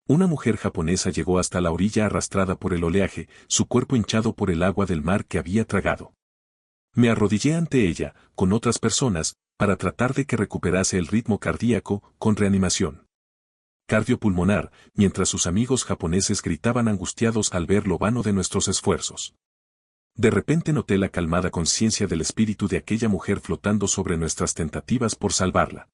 Una mujer japonesa llegó hasta la orilla arrastrada por el oleaje, su cuerpo hinchado por el agua del mar que había tragado. Me arrodillé ante ella, con otras personas, para tratar de que recuperase el ritmo cardíaco, con reanimación cardiopulmonar, mientras sus amigos japoneses gritaban angustiados al ver lo vano de nuestros esfuerzos. De repente noté la calmada conciencia del espíritu de aquella mujer flotando sobre nuestras tentativas por salvarla.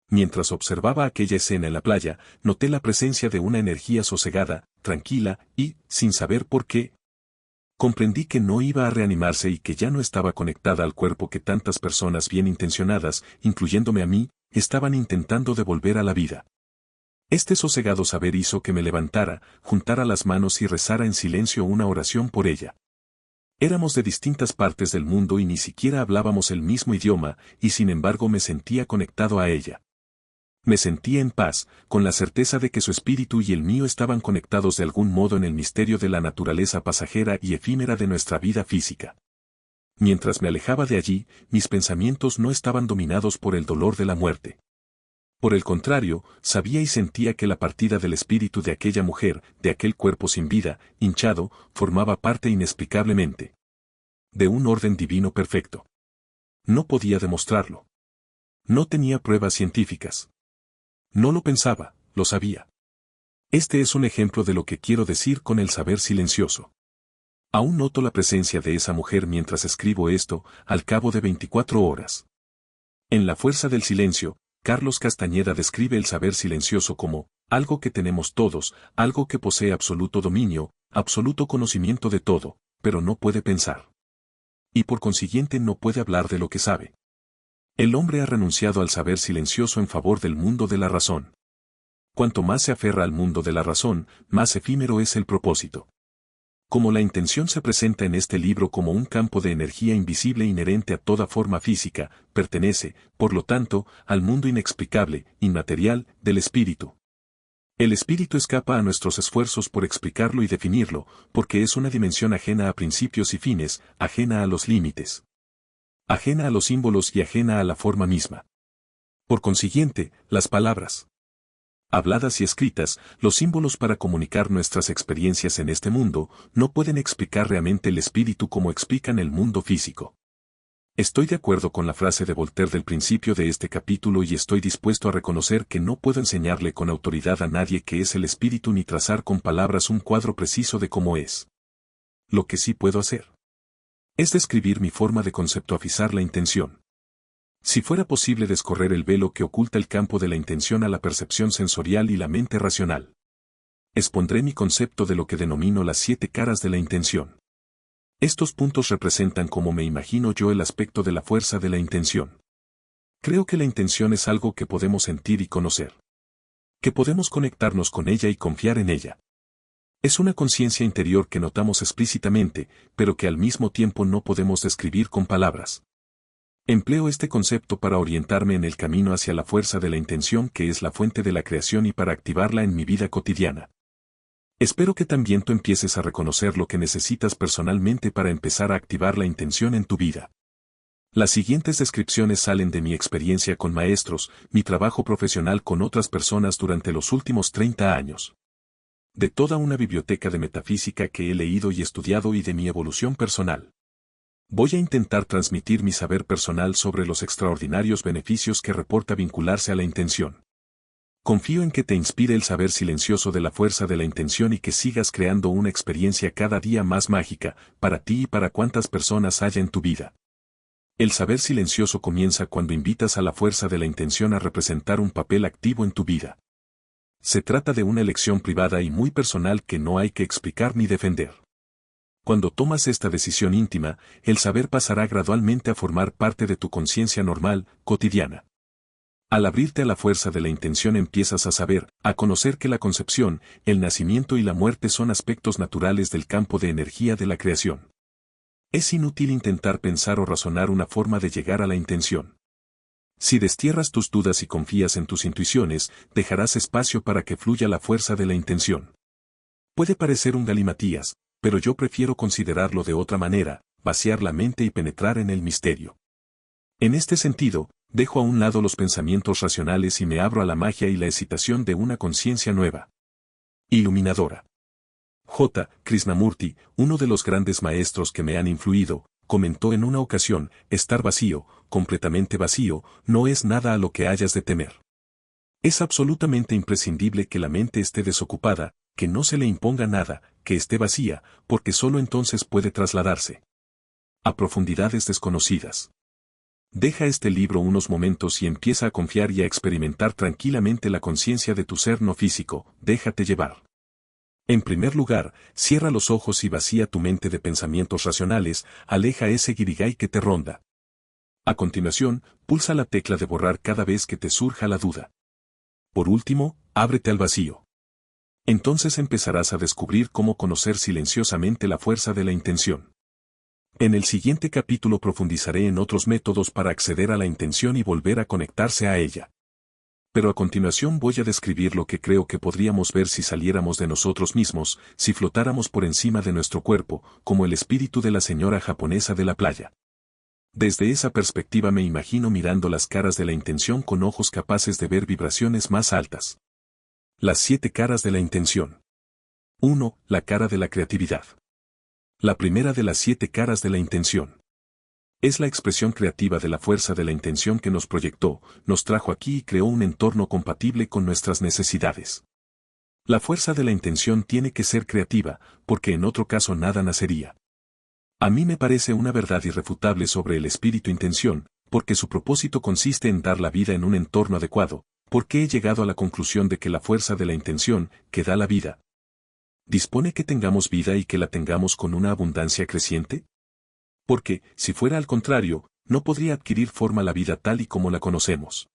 Mientras observaba aquella escena en la playa, noté la presencia de una energía sosegada, tranquila, y, sin saber por qué, comprendí que no iba a reanimarse y que ya no estaba conectada al cuerpo que tantas personas bien intencionadas, incluyéndome a mí, estaban intentando devolver a la vida. Este sosegado saber hizo que me levantara, juntara las manos y rezara en silencio una oración por ella. Éramos de distintas partes del mundo y ni siquiera hablábamos el mismo idioma, y sin embargo me sentía conectado a ella. Me sentía en paz, con la certeza de que su espíritu y el mío estaban conectados de algún modo en el misterio de la naturaleza pasajera y efímera de nuestra vida física. Mientras me alejaba de allí, mis pensamientos no estaban dominados por el dolor de la muerte. Por el contrario, sabía y sentía que la partida del espíritu de aquella mujer, de aquel cuerpo sin vida, hinchado, formaba parte inexplicablemente de un orden divino perfecto. No podía demostrarlo. No tenía pruebas científicas. No lo pensaba, lo sabía. Este es un ejemplo de lo que quiero decir con el saber silencioso. Aún noto la presencia de esa mujer mientras escribo esto, al cabo de 24 horas. En La fuerza del silencio, Carlos Castañeda describe el saber silencioso como algo que tenemos todos, algo que posee absoluto dominio, absoluto conocimiento de todo, pero no puede pensar. Y por consiguiente no puede hablar de lo que sabe. El hombre ha renunciado al saber silencioso en favor del mundo de la razón. Cuanto más se aferra al mundo de la razón, más efímero es el propósito. Como la intención se presenta en este libro como un campo de energía invisible inherente a toda forma física, pertenece, por lo tanto, al mundo inexplicable, inmaterial, del espíritu. El espíritu escapa a nuestros esfuerzos por explicarlo y definirlo, porque es una dimensión ajena a principios y fines, ajena a los límites, ajena a los símbolos y ajena a la forma misma. Por consiguiente, las palabras habladas y escritas, los símbolos para comunicar nuestras experiencias en este mundo, no pueden explicar realmente el espíritu como explican el mundo físico. Estoy de acuerdo con la frase de Voltaire del principio de este capítulo y estoy dispuesto a reconocer que no puedo enseñarle con autoridad a nadie qué es el espíritu ni trazar con palabras un cuadro preciso de cómo es. Lo que sí puedo hacer es describir mi forma de conceptualizar la intención. Si fuera posible descorrer el velo que oculta el campo de la intención a la percepción sensorial y la mente racional, expondré mi concepto de lo que denomino las 7 caras de la intención. Estos puntos representan como me imagino yo el aspecto de la fuerza de la intención. Creo que la intención es algo que podemos sentir y conocer. Que podemos conectarnos con ella y confiar en ella. Es una conciencia interior que notamos explícitamente, pero que al mismo tiempo no podemos describir con palabras. Empleo este concepto para orientarme en el camino hacia la fuerza de la intención que es la fuente de la creación y para activarla en mi vida cotidiana. Espero que también tú empieces a reconocer lo que necesitas personalmente para empezar a activar la intención en tu vida. Las siguientes descripciones salen de mi experiencia con maestros, mi trabajo profesional con otras personas durante los últimos 30 años. De toda una biblioteca de metafísica que he leído y estudiado y de mi evolución personal. Voy a intentar transmitir mi saber personal sobre los extraordinarios beneficios que reporta vincularse a la intención. Confío en que te inspire el saber silencioso de la fuerza de la intención y que sigas creando una experiencia cada día más mágica, para ti y para cuantas personas haya en tu vida. El saber silencioso comienza cuando invitas a la fuerza de la intención a representar un papel activo en tu vida. Se trata de una elección privada y muy personal que no hay que explicar ni defender. Cuando tomas esta decisión íntima, el saber pasará gradualmente a formar parte de tu conciencia normal, cotidiana. Al abrirte a la fuerza de la intención empiezas a saber, a conocer que la concepción, el nacimiento y la muerte son aspectos naturales del campo de energía de la creación. Es inútil intentar pensar o razonar una forma de llegar a la intención. Si destierras tus dudas y confías en tus intuiciones, dejarás espacio para que fluya la fuerza de la intención. Puede parecer un galimatías, pero yo prefiero considerarlo de otra manera, vaciar la mente y penetrar en el misterio. En este sentido, dejo a un lado los pensamientos racionales y me abro a la magia y la excitación de una conciencia nueva. Iluminadora. J. Krishnamurti, uno de los grandes maestros que me han influido, comentó en una ocasión, estar vacío, completamente vacío, no es nada a lo que hayas de temer. Es absolutamente imprescindible que la mente esté desocupada, que no se le imponga nada, que esté vacía, porque solo entonces puede trasladarse a profundidades desconocidas. Deja este libro unos momentos y empieza a confiar y a experimentar tranquilamente la conciencia de tu ser no físico, déjate llevar. En primer lugar, cierra los ojos y vacía tu mente de pensamientos racionales, aleja ese guirigay que te ronda. A continuación, pulsa la tecla de borrar cada vez que te surja la duda. Por último, ábrete al vacío. Entonces empezarás a descubrir cómo conocer silenciosamente la fuerza de la intención. En el siguiente capítulo profundizaré en otros métodos para acceder a la intención y volver a conectarse a ella. Pero a continuación voy a describir lo que creo que podríamos ver si saliéramos de nosotros mismos, si flotáramos por encima de nuestro cuerpo, como el espíritu de la señora japonesa de la playa. Desde esa perspectiva me imagino mirando las caras de la intención con ojos capaces de ver vibraciones más altas. Las 7 caras de la intención. 1. La cara de la creatividad. La primera de las 7 caras de la intención. Es la expresión creativa de la fuerza de la intención que nos proyectó, nos trajo aquí y creó un entorno compatible con nuestras necesidades. La fuerza de la intención tiene que ser creativa, porque en otro caso nada nacería. A mí me parece una verdad irrefutable sobre el espíritu intención, porque su propósito consiste en dar la vida en un entorno adecuado, porque he llegado a la conclusión de que la fuerza de la intención, que da la vida, dispone que tengamos vida y que la tengamos con una abundancia creciente. Porque, si fuera al contrario, no podría adquirir forma la vida tal y como la conocemos.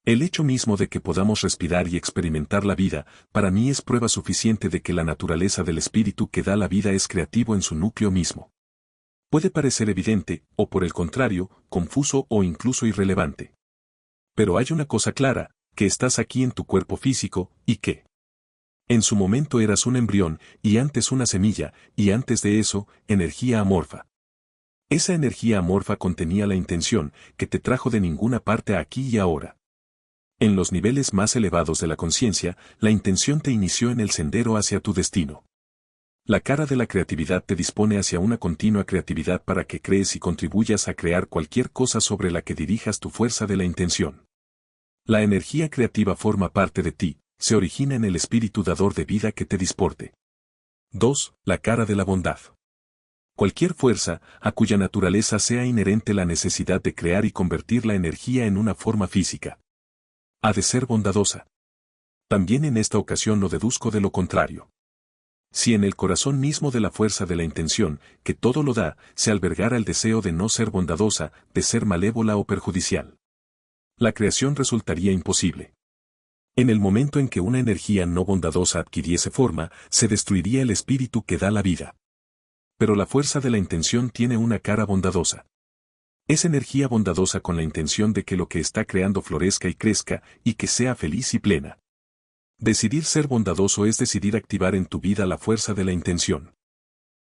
El hecho mismo de que podamos respirar y experimentar la vida, para mí es prueba suficiente de que la naturaleza del espíritu que da la vida es creativo en su núcleo mismo. Puede parecer evidente, o por el contrario, confuso o incluso irrelevante. Pero hay una cosa clara, que estás aquí en tu cuerpo físico, y que en su momento eras un embrión, y antes una semilla, y antes de eso, energía amorfa. Esa energía amorfa contenía la intención, que te trajo de ninguna parte a aquí y ahora. En los niveles más elevados de la conciencia, la intención te inició en el sendero hacia tu destino. La cara de la creatividad te dispone hacia una continua creatividad para que crees y contribuyas a crear cualquier cosa sobre la que dirijas tu fuerza de la intención. La energía creativa forma parte de ti, se origina en el espíritu dador de vida que te disporte. 2. La cara de la bondad. Cualquier fuerza, a cuya naturaleza sea inherente la necesidad de crear y convertir la energía en una forma física, ha de ser bondadosa. También en esta ocasión lo deduzco de lo contrario. Si en el corazón mismo de la fuerza de la intención, que todo lo da, se albergara el deseo de no ser bondadosa, de ser malévola o perjudicial, la creación resultaría imposible. En el momento en que una energía no bondadosa adquiriese forma, se destruiría el espíritu que da la vida. Pero la fuerza de la intención tiene una cara bondadosa. Es energía bondadosa con la intención de que lo que está creando florezca y crezca, y que sea feliz y plena. Decidir ser bondadoso es decidir activar en tu vida la fuerza de la intención.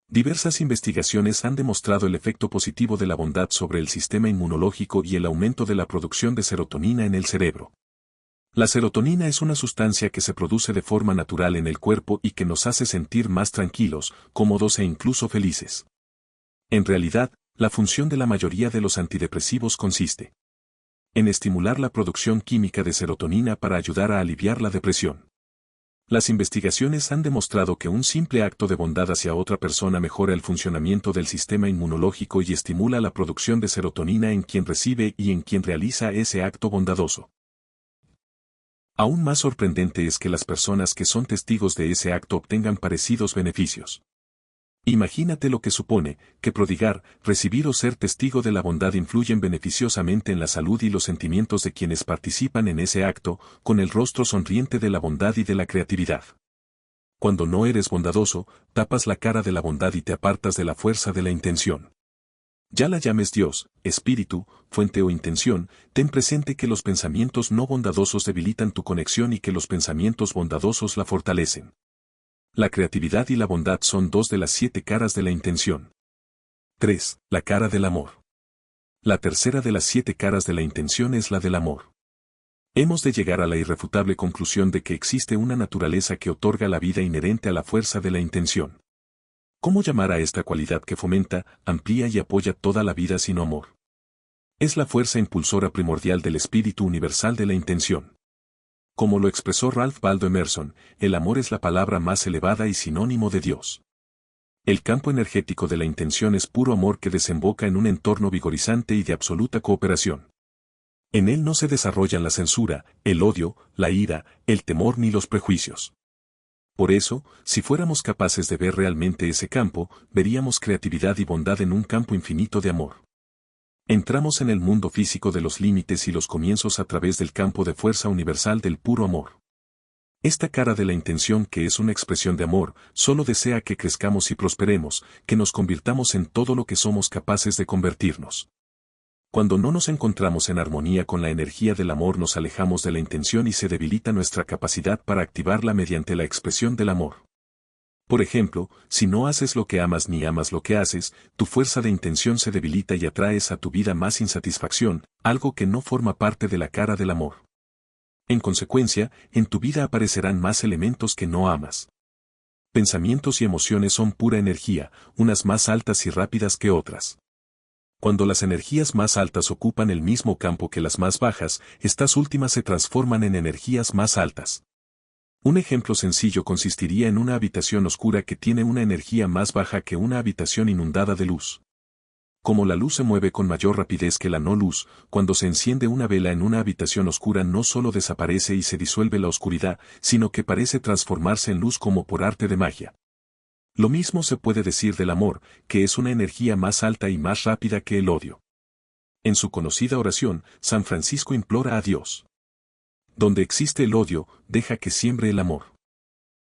Diversas investigaciones han demostrado el efecto positivo de la bondad sobre el sistema inmunológico y el aumento de la producción de serotonina en el cerebro. La serotonina es una sustancia que se produce de forma natural en el cuerpo y que nos hace sentir más tranquilos, cómodos e incluso felices. En realidad, la función de la mayoría de los antidepresivos consiste en estimular la producción química de serotonina para ayudar a aliviar la depresión. Las investigaciones han demostrado que un simple acto de bondad hacia otra persona mejora el funcionamiento del sistema inmunológico y estimula la producción de serotonina en quien recibe y en quien realiza ese acto bondadoso. Aún más sorprendente es que las personas que son testigos de ese acto obtengan parecidos beneficios. Imagínate lo que supone, que prodigar, recibir o ser testigo de la bondad influyen beneficiosamente en la salud y los sentimientos de quienes participan en ese acto, con el rostro sonriente de la bondad y de la creatividad. Cuando no eres bondadoso, tapas la cara de la bondad y te apartas de la fuerza de la intención. Ya la llames Dios, espíritu, fuente o intención, ten presente que los pensamientos no bondadosos debilitan tu conexión y que los pensamientos bondadosos la fortalecen. La creatividad y la bondad son 2 de las 7 caras de la intención. 3. La cara del amor. La tercera de las 7 caras de la intención es la del amor. Hemos de llegar a la irrefutable conclusión de que existe una naturaleza que otorga la vida inherente a la fuerza de la intención. ¿Cómo llamar a esta cualidad que fomenta, amplía y apoya toda la vida sino amor? Es la fuerza impulsora primordial del espíritu universal de la intención. Como lo expresó Ralph Waldo Emerson, el amor es la palabra más elevada y sinónimo de Dios. El campo energético de la intención es puro amor que desemboca en un entorno vigorizante y de absoluta cooperación. En él no se desarrollan la censura, el odio, la ira, el temor ni los prejuicios. Por eso, si fuéramos capaces de ver realmente ese campo, veríamos creatividad y bondad en un campo infinito de amor. Entramos en el mundo físico de los límites y los comienzos a través del campo de fuerza universal del puro amor. Esta cara de la intención, que es una expresión de amor, solo desea que crezcamos y prosperemos, que nos convirtamos en todo lo que somos capaces de convertirnos. Cuando no nos encontramos en armonía con la energía del amor, nos alejamos de la intención y se debilita nuestra capacidad para activarla mediante la expresión del amor. Por ejemplo, si no haces lo que amas ni amas lo que haces, tu fuerza de intención se debilita y atraes a tu vida más insatisfacción, algo que no forma parte de la cara del amor. En consecuencia, en tu vida aparecerán más elementos que no amas. Pensamientos y emociones son pura energía, unas más altas y rápidas que otras. Cuando las energías más altas ocupan el mismo campo que las más bajas, estas últimas se transforman en energías más altas. Un ejemplo sencillo consistiría en una habitación oscura que tiene una energía más baja que una habitación inundada de luz. Como la luz se mueve con mayor rapidez que la no luz, cuando se enciende una vela en una habitación oscura no solo desaparece y se disuelve la oscuridad, sino que parece transformarse en luz como por arte de magia. Lo mismo se puede decir del amor, que es una energía más alta y más rápida que el odio. En su conocida oración, San Francisco implora a Dios: donde existe el odio, deja que siembre el amor.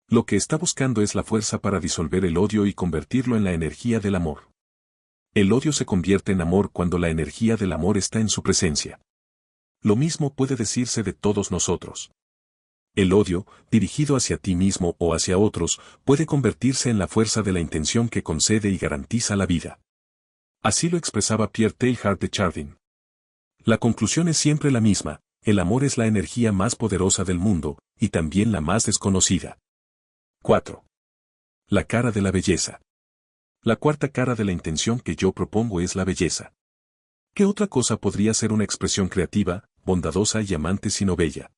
Lo que está buscando es la fuerza para disolver el odio y convertirlo en la energía del amor. El odio se convierte en amor cuando la energía del amor está en su presencia. Lo mismo puede decirse de todos nosotros. El odio, dirigido hacia ti mismo o hacia otros, puede convertirse en la fuerza de la intención que concede y garantiza la vida. Así lo expresaba Pierre Teilhard de Chardin. La conclusión es siempre la misma: el amor es la energía más poderosa del mundo, y también la más desconocida. 4. La cara de la belleza. La cuarta cara de la intención que yo propongo es la belleza. ¿Qué otra cosa podría ser una expresión creativa, bondadosa y amante sino bella?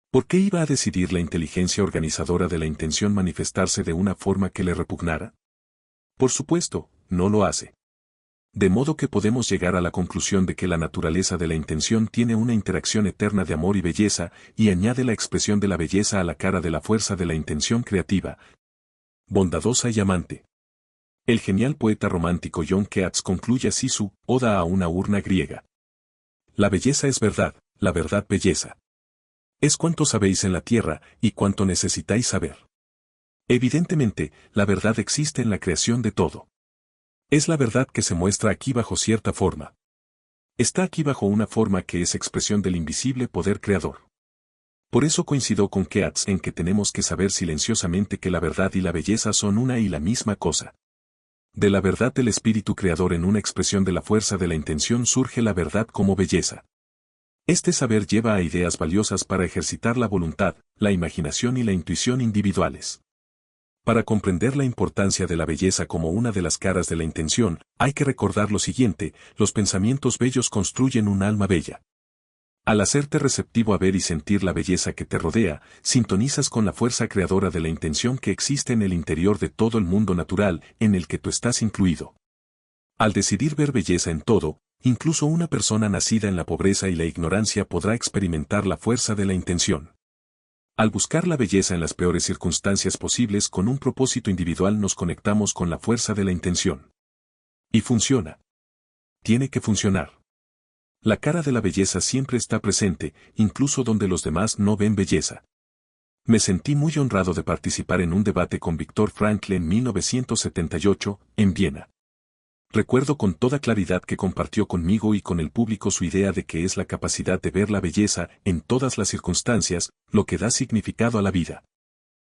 ¿Por qué iba a decidir la inteligencia organizadora de la intención manifestarse de una forma que le repugnara? Por supuesto, no lo hace. De modo que podemos llegar a la conclusión de que la naturaleza de la intención tiene una interacción eterna de amor y belleza, y añade la expresión de la belleza a la cara de la fuerza de la intención creativa, bondadosa y amante. El genial poeta romántico John Keats concluye así su Oda a una urna griega. La belleza es verdad, la verdad belleza. Es cuanto sabéis en la tierra, y cuanto necesitáis saber. Evidentemente, la verdad existe en la creación de todo. Es la verdad que se muestra aquí bajo cierta forma. Está aquí bajo una forma que es expresión del invisible poder creador. Por eso coincido con Keats en que tenemos que saber silenciosamente que la verdad y la belleza son una y la misma cosa. De la verdad del espíritu creador en una expresión de la fuerza de la intención surge la verdad como belleza. Este saber lleva a ideas valiosas para ejercitar la voluntad, la imaginación y la intuición individuales. Para comprender la importancia de la belleza como una de las caras de la intención, hay que recordar lo siguiente: los pensamientos bellos construyen un alma bella. Al hacerte receptivo a ver y sentir la belleza que te rodea, sintonizas con la fuerza creadora de la intención que existe en el interior de todo el mundo natural en el que tú estás incluido. Al decidir ver belleza en todo, incluso una persona nacida en la pobreza y la ignorancia podrá experimentar la fuerza de la intención. Al buscar la belleza en las peores circunstancias posibles con un propósito individual nos conectamos con la fuerza de la intención. Y funciona. Tiene que funcionar. La cara de la belleza siempre está presente, incluso donde los demás no ven belleza. Me sentí muy honrado de participar en un debate con Viktor Frankl en 1978, en Viena. Recuerdo con toda claridad que compartió conmigo y con el público su idea de que es la capacidad de ver la belleza en todas las circunstancias, lo que da significado a la vida.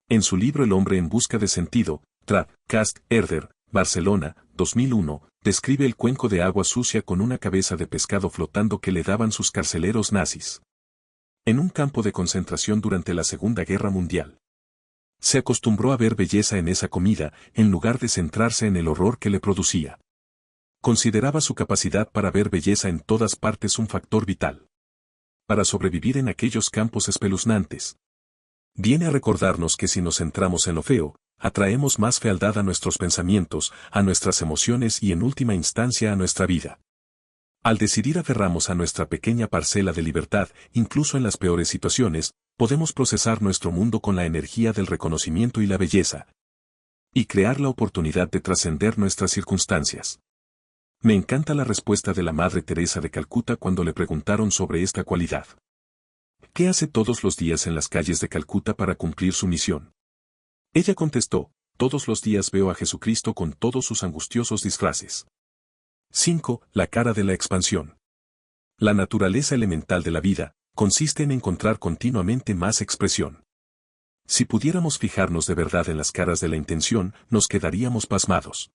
En su libro El hombre en busca de sentido, Trad. Cast. Herder, Barcelona, 2001, describe el cuenco de agua sucia con una cabeza de pescado flotando que le daban sus carceleros nazis. En un campo de concentración durante la Segunda Guerra Mundial. Se acostumbró a ver belleza en esa comida, en lugar de centrarse en el horror que le producía. Consideraba su capacidad para ver belleza en todas partes un factor vital. Para sobrevivir en aquellos campos espeluznantes. Viene a recordarnos que si nos centramos en lo feo, atraemos más fealdad a nuestros pensamientos, a nuestras emociones y en última instancia a nuestra vida. Al decidir aferramos a nuestra pequeña parcela de libertad, incluso en las peores situaciones, podemos procesar nuestro mundo con la energía del reconocimiento y la belleza. Y crear la oportunidad de trascender nuestras circunstancias. Me encanta la respuesta de la Madre Teresa de Calcuta cuando le preguntaron sobre esta cualidad. ¿Qué hace todos los días en las calles de Calcuta para cumplir su misión? Ella contestó: todos los días veo a Jesucristo con todos sus angustiosos disfraces. 5. La cara de la expansión. La naturaleza elemental de la vida consiste en encontrar continuamente más expresión. Si pudiéramos fijarnos de verdad en las caras de la intención, nos quedaríamos pasmados.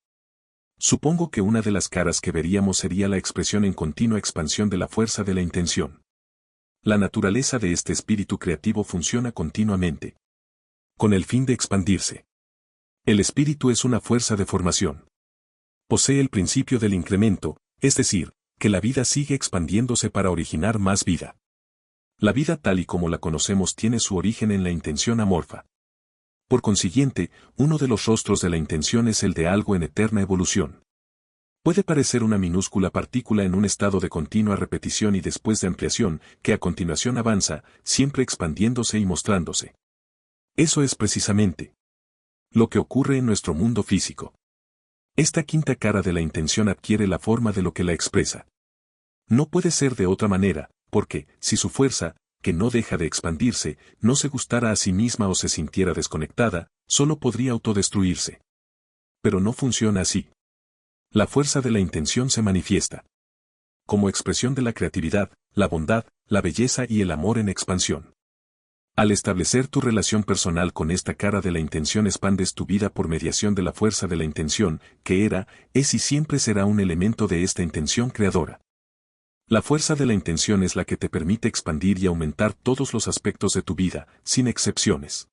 Supongo que una de las caras que veríamos sería la expresión en continua expansión de la fuerza de la intención. La naturaleza de este espíritu creativo funciona continuamente, con el fin de expandirse. El espíritu es una fuerza de formación. Posee el principio del incremento, es decir, que la vida sigue expandiéndose para originar más vida. La vida tal y como la conocemos tiene su origen en la intención amorfa. Por consiguiente, uno de los rostros de la intención es el de algo en eterna evolución. Puede parecer una minúscula partícula en un estado de continua repetición y después de ampliación, que a continuación avanza, siempre expandiéndose y mostrándose. Eso es precisamente lo que ocurre en nuestro mundo físico. Esta quinta cara de la intención adquiere la forma de lo que la expresa. No puede ser de otra manera, porque, si su fuerza, que no deja de expandirse, no se gustara a sí misma o se sintiera desconectada, solo podría autodestruirse. Pero no funciona así. La fuerza de la intención se manifiesta como expresión de la creatividad, la bondad, la belleza y el amor en expansión. Al establecer tu relación personal con esta cara de la intención expandes tu vida por mediación de la fuerza de la intención, que era, es y siempre será un elemento de esta intención creadora. La fuerza de la intención es la que te permite expandir y aumentar todos los aspectos de tu vida, sin excepciones.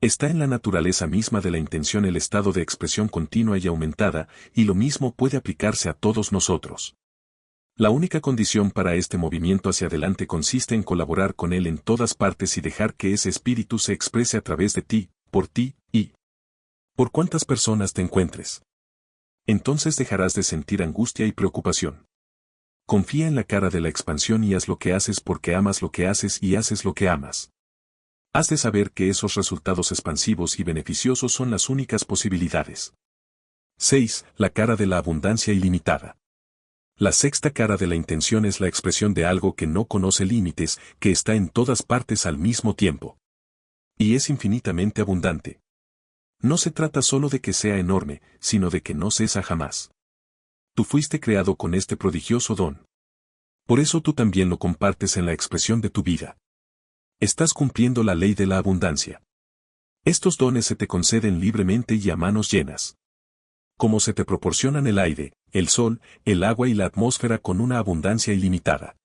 Está en la naturaleza misma de la intención el estado de expresión continua y aumentada, y lo mismo puede aplicarse a todos nosotros. La única condición para este movimiento hacia adelante consiste en colaborar con él en todas partes y dejar que ese espíritu se exprese a través de ti, y por cuántas personas te encuentres. Entonces dejarás de sentir angustia y preocupación. Confía en la cara de la expansión y haz lo que haces porque amas lo que haces y haces lo que amas. Has de saber que esos resultados expansivos y beneficiosos son las únicas posibilidades. 6. La cara de la abundancia ilimitada. La sexta cara de la intención es la expresión de algo que no conoce límites, que está en todas partes al mismo tiempo. Y es infinitamente abundante. No se trata solo de que sea enorme, sino de que no cesa jamás. Tú fuiste creado con este prodigioso don. Por eso tú también lo compartes en la expresión de tu vida. Estás cumpliendo la ley de la abundancia. Estos dones se te conceden libremente y a manos llenas. Como se te proporcionan el aire, el sol, el agua y la atmósfera con una abundancia ilimitada.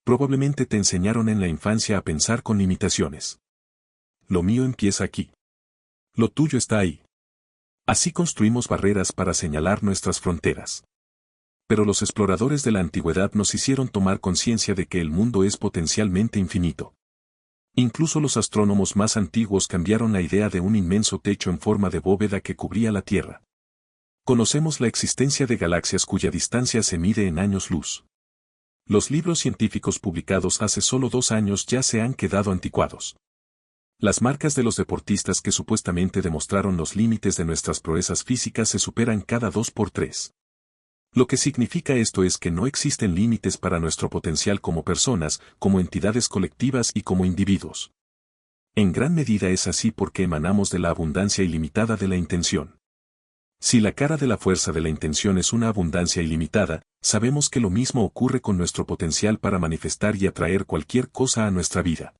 Probablemente te enseñaron en la infancia a pensar con limitaciones. Lo mío empieza aquí. Lo tuyo está ahí. Así construimos barreras para señalar nuestras fronteras. Pero los exploradores de la antigüedad nos hicieron tomar conciencia de que el mundo es potencialmente infinito. Incluso los astrónomos más antiguos cambiaron la idea de un inmenso techo en forma de bóveda que cubría la Tierra. Conocemos la existencia de galaxias cuya distancia se mide en años luz. Los libros científicos publicados hace solo 2 años ya se han quedado anticuados. Las marcas de los deportistas que supuestamente demostraron los límites de nuestras proezas físicas se superan cada 2 por 3. Lo que significa esto es que no existen límites para nuestro potencial como personas, como entidades colectivas y como individuos. En gran medida es así porque emanamos de la abundancia ilimitada de la intención. Si la cara de la fuerza de la intención es una abundancia ilimitada, sabemos que lo mismo ocurre con nuestro potencial para manifestar y atraer cualquier cosa a nuestra vida.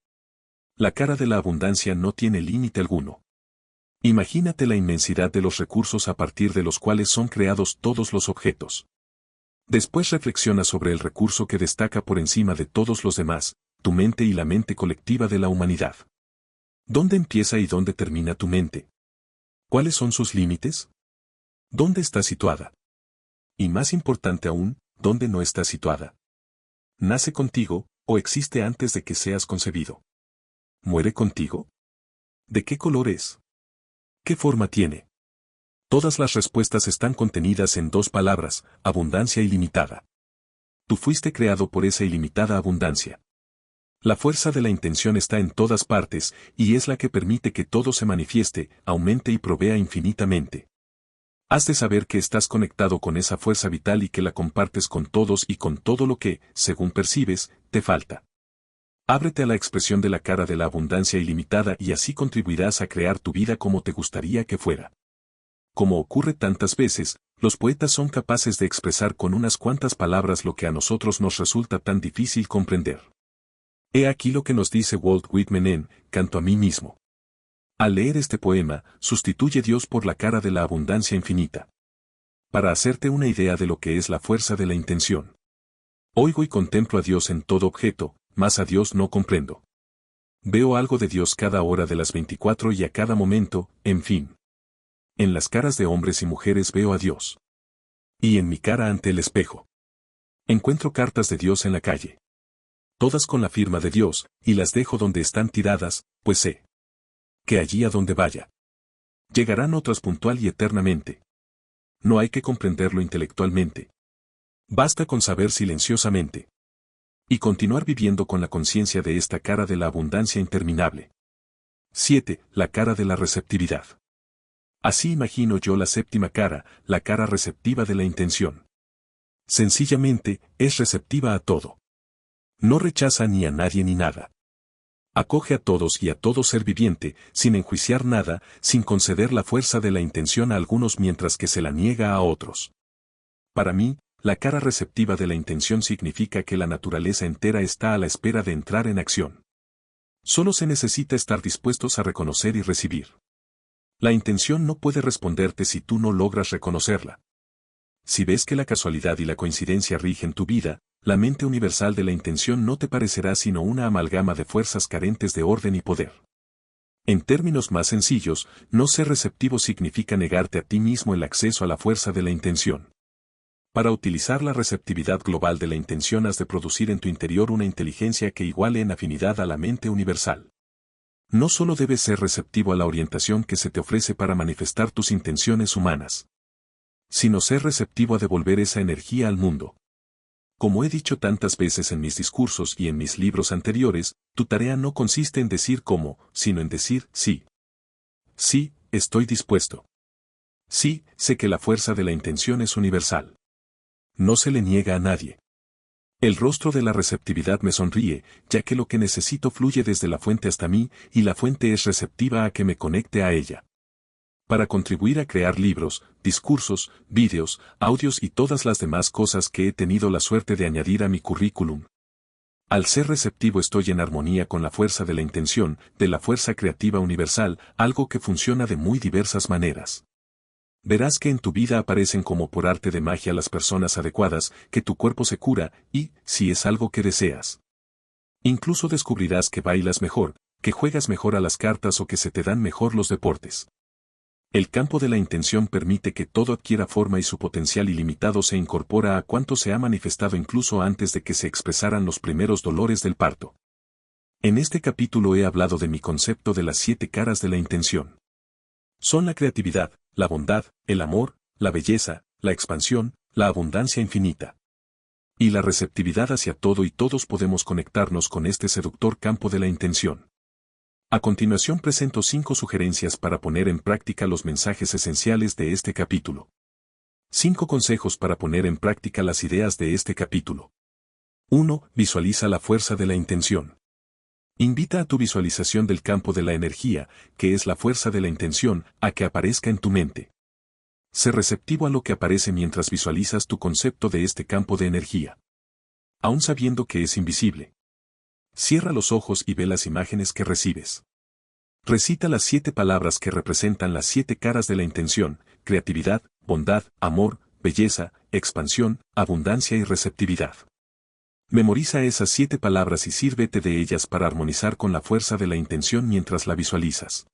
La cara de la abundancia no tiene límite alguno. Imagínate la inmensidad de los recursos a partir de los cuales son creados todos los objetos. Después reflexiona sobre el recurso que destaca por encima de todos los demás, tu mente y la mente colectiva de la humanidad. ¿Dónde empieza y dónde termina tu mente? ¿Cuáles son sus límites? ¿Dónde está situada? Y más importante aún, ¿dónde no está situada? ¿Nace contigo, o existe antes de que seas concebido? ¿Muere contigo? ¿De qué color es? ¿Qué forma tiene? Todas las respuestas están contenidas en 2 palabras, abundancia ilimitada. Tú fuiste creado por esa ilimitada abundancia. La fuerza de la intención está en todas partes, y es la que permite que todo se manifieste, aumente y provea infinitamente. Has de saber que estás conectado con esa fuerza vital y que la compartes con todos y con todo lo que, según percibes, te falta. Ábrete a la expresión de la cara de la abundancia ilimitada y así contribuirás a crear tu vida como te gustaría que fuera. Como ocurre tantas veces, los poetas son capaces de expresar con unas cuantas palabras lo que a nosotros nos resulta tan difícil comprender. He aquí lo que nos dice Walt Whitman en Canto a mí mismo. Al leer este poema, sustituye Dios por la cara de la abundancia infinita. Para hacerte una idea de lo que es la fuerza de la intención. Oigo y contemplo a Dios en todo objeto, mas a Dios no comprendo. Veo algo de Dios cada hora de las 24 y a cada momento, en fin. En las caras de hombres y mujeres veo a Dios. Y en mi cara ante el espejo. Encuentro cartas de Dios en la calle. Todas con la firma de Dios, y las dejo donde están tiradas, pues sé que allí a donde vaya llegarán otras puntual y eternamente. No hay que comprenderlo intelectualmente. Basta con saber silenciosamente. Y continuar viviendo con la conciencia de esta cara de la abundancia interminable. 7. La cara de la receptividad. Así imagino yo la séptima cara, la cara receptiva de la intención. Sencillamente, es receptiva a todo. No rechaza ni a nadie ni nada. Acoge a todos y a todo ser viviente, sin enjuiciar nada, sin conceder la fuerza de la intención a algunos mientras que se la niega a otros. Para mí, la cara receptiva de la intención significa que la naturaleza entera está a la espera de entrar en acción. Solo se necesita estar dispuestos a reconocer y recibir. La intención no puede responderte si tú no logras reconocerla. Si ves que la casualidad y la coincidencia rigen tu vida, la mente universal de la intención no te parecerá sino una amalgama de fuerzas carentes de orden y poder. En términos más sencillos, no ser receptivo significa negarte a ti mismo el acceso a la fuerza de la intención. Para utilizar la receptividad global de la intención has de producir en tu interior una inteligencia que iguale en afinidad a la mente universal. No solo debes ser receptivo a la orientación que se te ofrece para manifestar tus intenciones humanas, sino ser receptivo a devolver esa energía al mundo. Como he dicho tantas veces en mis discursos y en mis libros anteriores, tu tarea no consiste en decir cómo, sino en decir sí. Sí, estoy dispuesto. Sí, sé que la fuerza de la intención es universal. No se le niega a nadie. El rostro de la receptividad me sonríe, ya que lo que necesito fluye desde la fuente hasta mí, y la fuente es receptiva a que me conecte a ella. Para contribuir a crear libros, discursos, vídeos, audios y todas las demás cosas que he tenido la suerte de añadir a mi currículum. Al ser receptivo estoy en armonía con la fuerza de la intención, de la fuerza creativa universal, algo que funciona de muy diversas maneras. Verás que en tu vida aparecen como por arte de magia las personas adecuadas, que tu cuerpo se cura, y, si es algo que deseas. Incluso descubrirás que bailas mejor, que juegas mejor a las cartas o que se te dan mejor los deportes. El campo de la intención permite que todo adquiera forma y su potencial ilimitado se incorpora a cuanto se ha manifestado incluso antes de que se expresaran los primeros dolores del parto. En este capítulo he hablado de mi concepto de las 7 caras de la intención. Son la creatividad, la bondad, el amor, la belleza, la expansión, la abundancia infinita. Y la receptividad hacia todo y todos podemos conectarnos con este seductor campo de la intención. A continuación presento 5 sugerencias para poner en práctica los mensajes esenciales de este capítulo. 5 consejos para poner en práctica las ideas de este capítulo. 1. Visualiza la fuerza de la intención. Invita a tu visualización del campo de la energía, que es la fuerza de la intención, a que aparezca en tu mente. Sé receptivo a lo que aparece mientras visualizas tu concepto de este campo de energía. Aún sabiendo que es invisible. Cierra los ojos y ve las imágenes que recibes. Recita las 7 palabras que representan las 7 caras de la intención: creatividad, bondad, amor, belleza, expansión, abundancia y receptividad. Memoriza esas 7 palabras y sírvete de ellas para armonizar con la fuerza de la intención mientras la visualizas.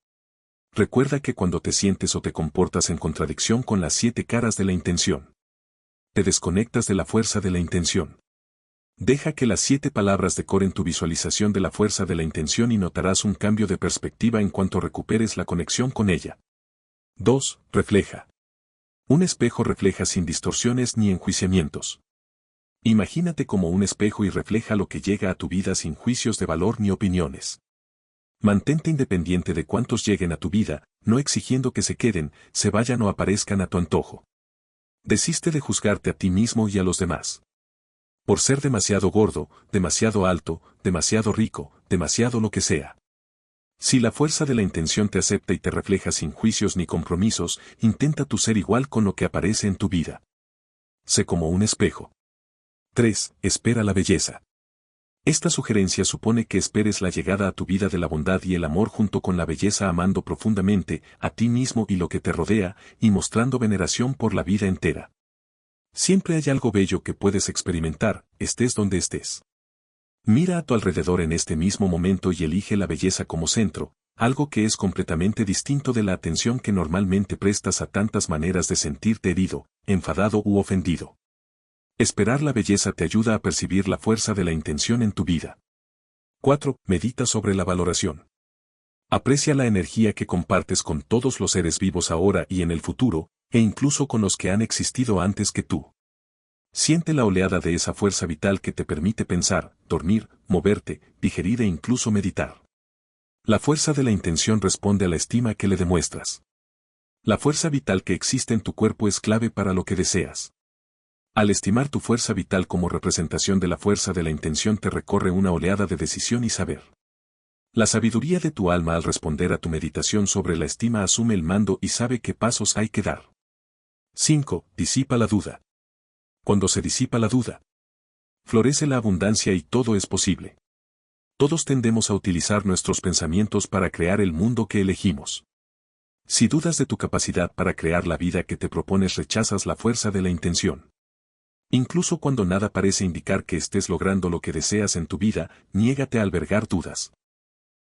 Recuerda que cuando te sientes o te comportas en contradicción con las 7 caras de la intención, te desconectas de la fuerza de la intención. Deja que las 7 palabras decoren tu visualización de la fuerza de la intención y notarás un cambio de perspectiva en cuanto recuperes la conexión con ella. 2. Refleja. Un espejo refleja sin distorsiones ni enjuiciamientos. Imagínate como un espejo y refleja lo que llega a tu vida sin juicios de valor ni opiniones. Mantente independiente de cuántos lleguen a tu vida, no exigiendo que se queden, se vayan o aparezcan a tu antojo. Desiste de juzgarte a ti mismo y a los demás. Por ser demasiado gordo, demasiado alto, demasiado rico, demasiado lo que sea. Si la fuerza de la intención te acepta y te refleja sin juicios ni compromisos, intenta tú ser igual con lo que aparece en tu vida. Sé como un espejo. 3. Espera la belleza. Esta sugerencia supone que esperes la llegada a tu vida de la bondad y el amor junto con la belleza, amando profundamente a ti mismo y lo que te rodea, y mostrando veneración por la vida entera. Siempre hay algo bello que puedes experimentar, estés donde estés. Mira a tu alrededor en este mismo momento y elige la belleza como centro, algo que es completamente distinto de la atención que normalmente prestas a tantas maneras de sentirte herido, enfadado u ofendido. Esperar la belleza te ayuda a percibir la fuerza de la intención en tu vida. 4. Medita sobre la valoración. Aprecia la energía que compartes con todos los seres vivos ahora y en el futuro, e incluso con los que han existido antes que tú. Siente la oleada de esa fuerza vital que te permite pensar, dormir, moverte, digerir e incluso meditar. La fuerza de la intención responde a la estima que le demuestras. La fuerza vital que existe en tu cuerpo es clave para lo que deseas. Al estimar tu fuerza vital como representación de la fuerza de la intención te recorre una oleada de decisión y saber. La sabiduría de tu alma al responder a tu meditación sobre la estima asume el mando y sabe qué pasos hay que dar. 5. Disipa la duda. Cuando se disipa la duda, florece la abundancia y todo es posible. Todos tendemos a utilizar nuestros pensamientos para crear el mundo que elegimos. Si dudas de tu capacidad para crear la vida que te propones, rechazas la fuerza de la intención. Incluso cuando nada parece indicar que estés logrando lo que deseas en tu vida, niégate a albergar dudas.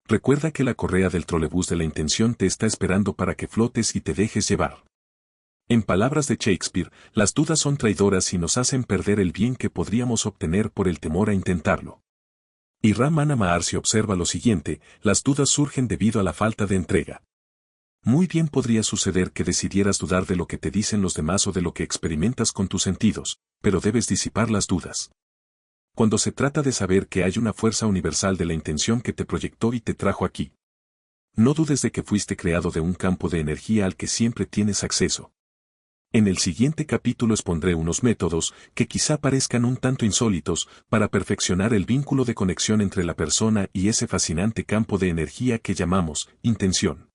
Recuerda que la correa del trolebús de la intención te está esperando para que flotes y te dejes llevar. En palabras de Shakespeare, las dudas son traidoras y nos hacen perder el bien que podríamos obtener por el temor a intentarlo. Y Ramana Maharshi observa lo siguiente: las dudas surgen debido a la falta de entrega. Muy bien podría suceder que decidieras dudar de lo que te dicen los demás o de lo que experimentas con tus sentidos, pero debes disipar las dudas. Cuando se trata de saber que hay una fuerza universal de la intención que te proyectó y te trajo aquí, no dudes de que fuiste creado de un campo de energía al que siempre tienes acceso. En el siguiente capítulo expondré unos métodos, que quizá parezcan un tanto insólitos, para perfeccionar el vínculo de conexión entre la persona y ese fascinante campo de energía que llamamos intención.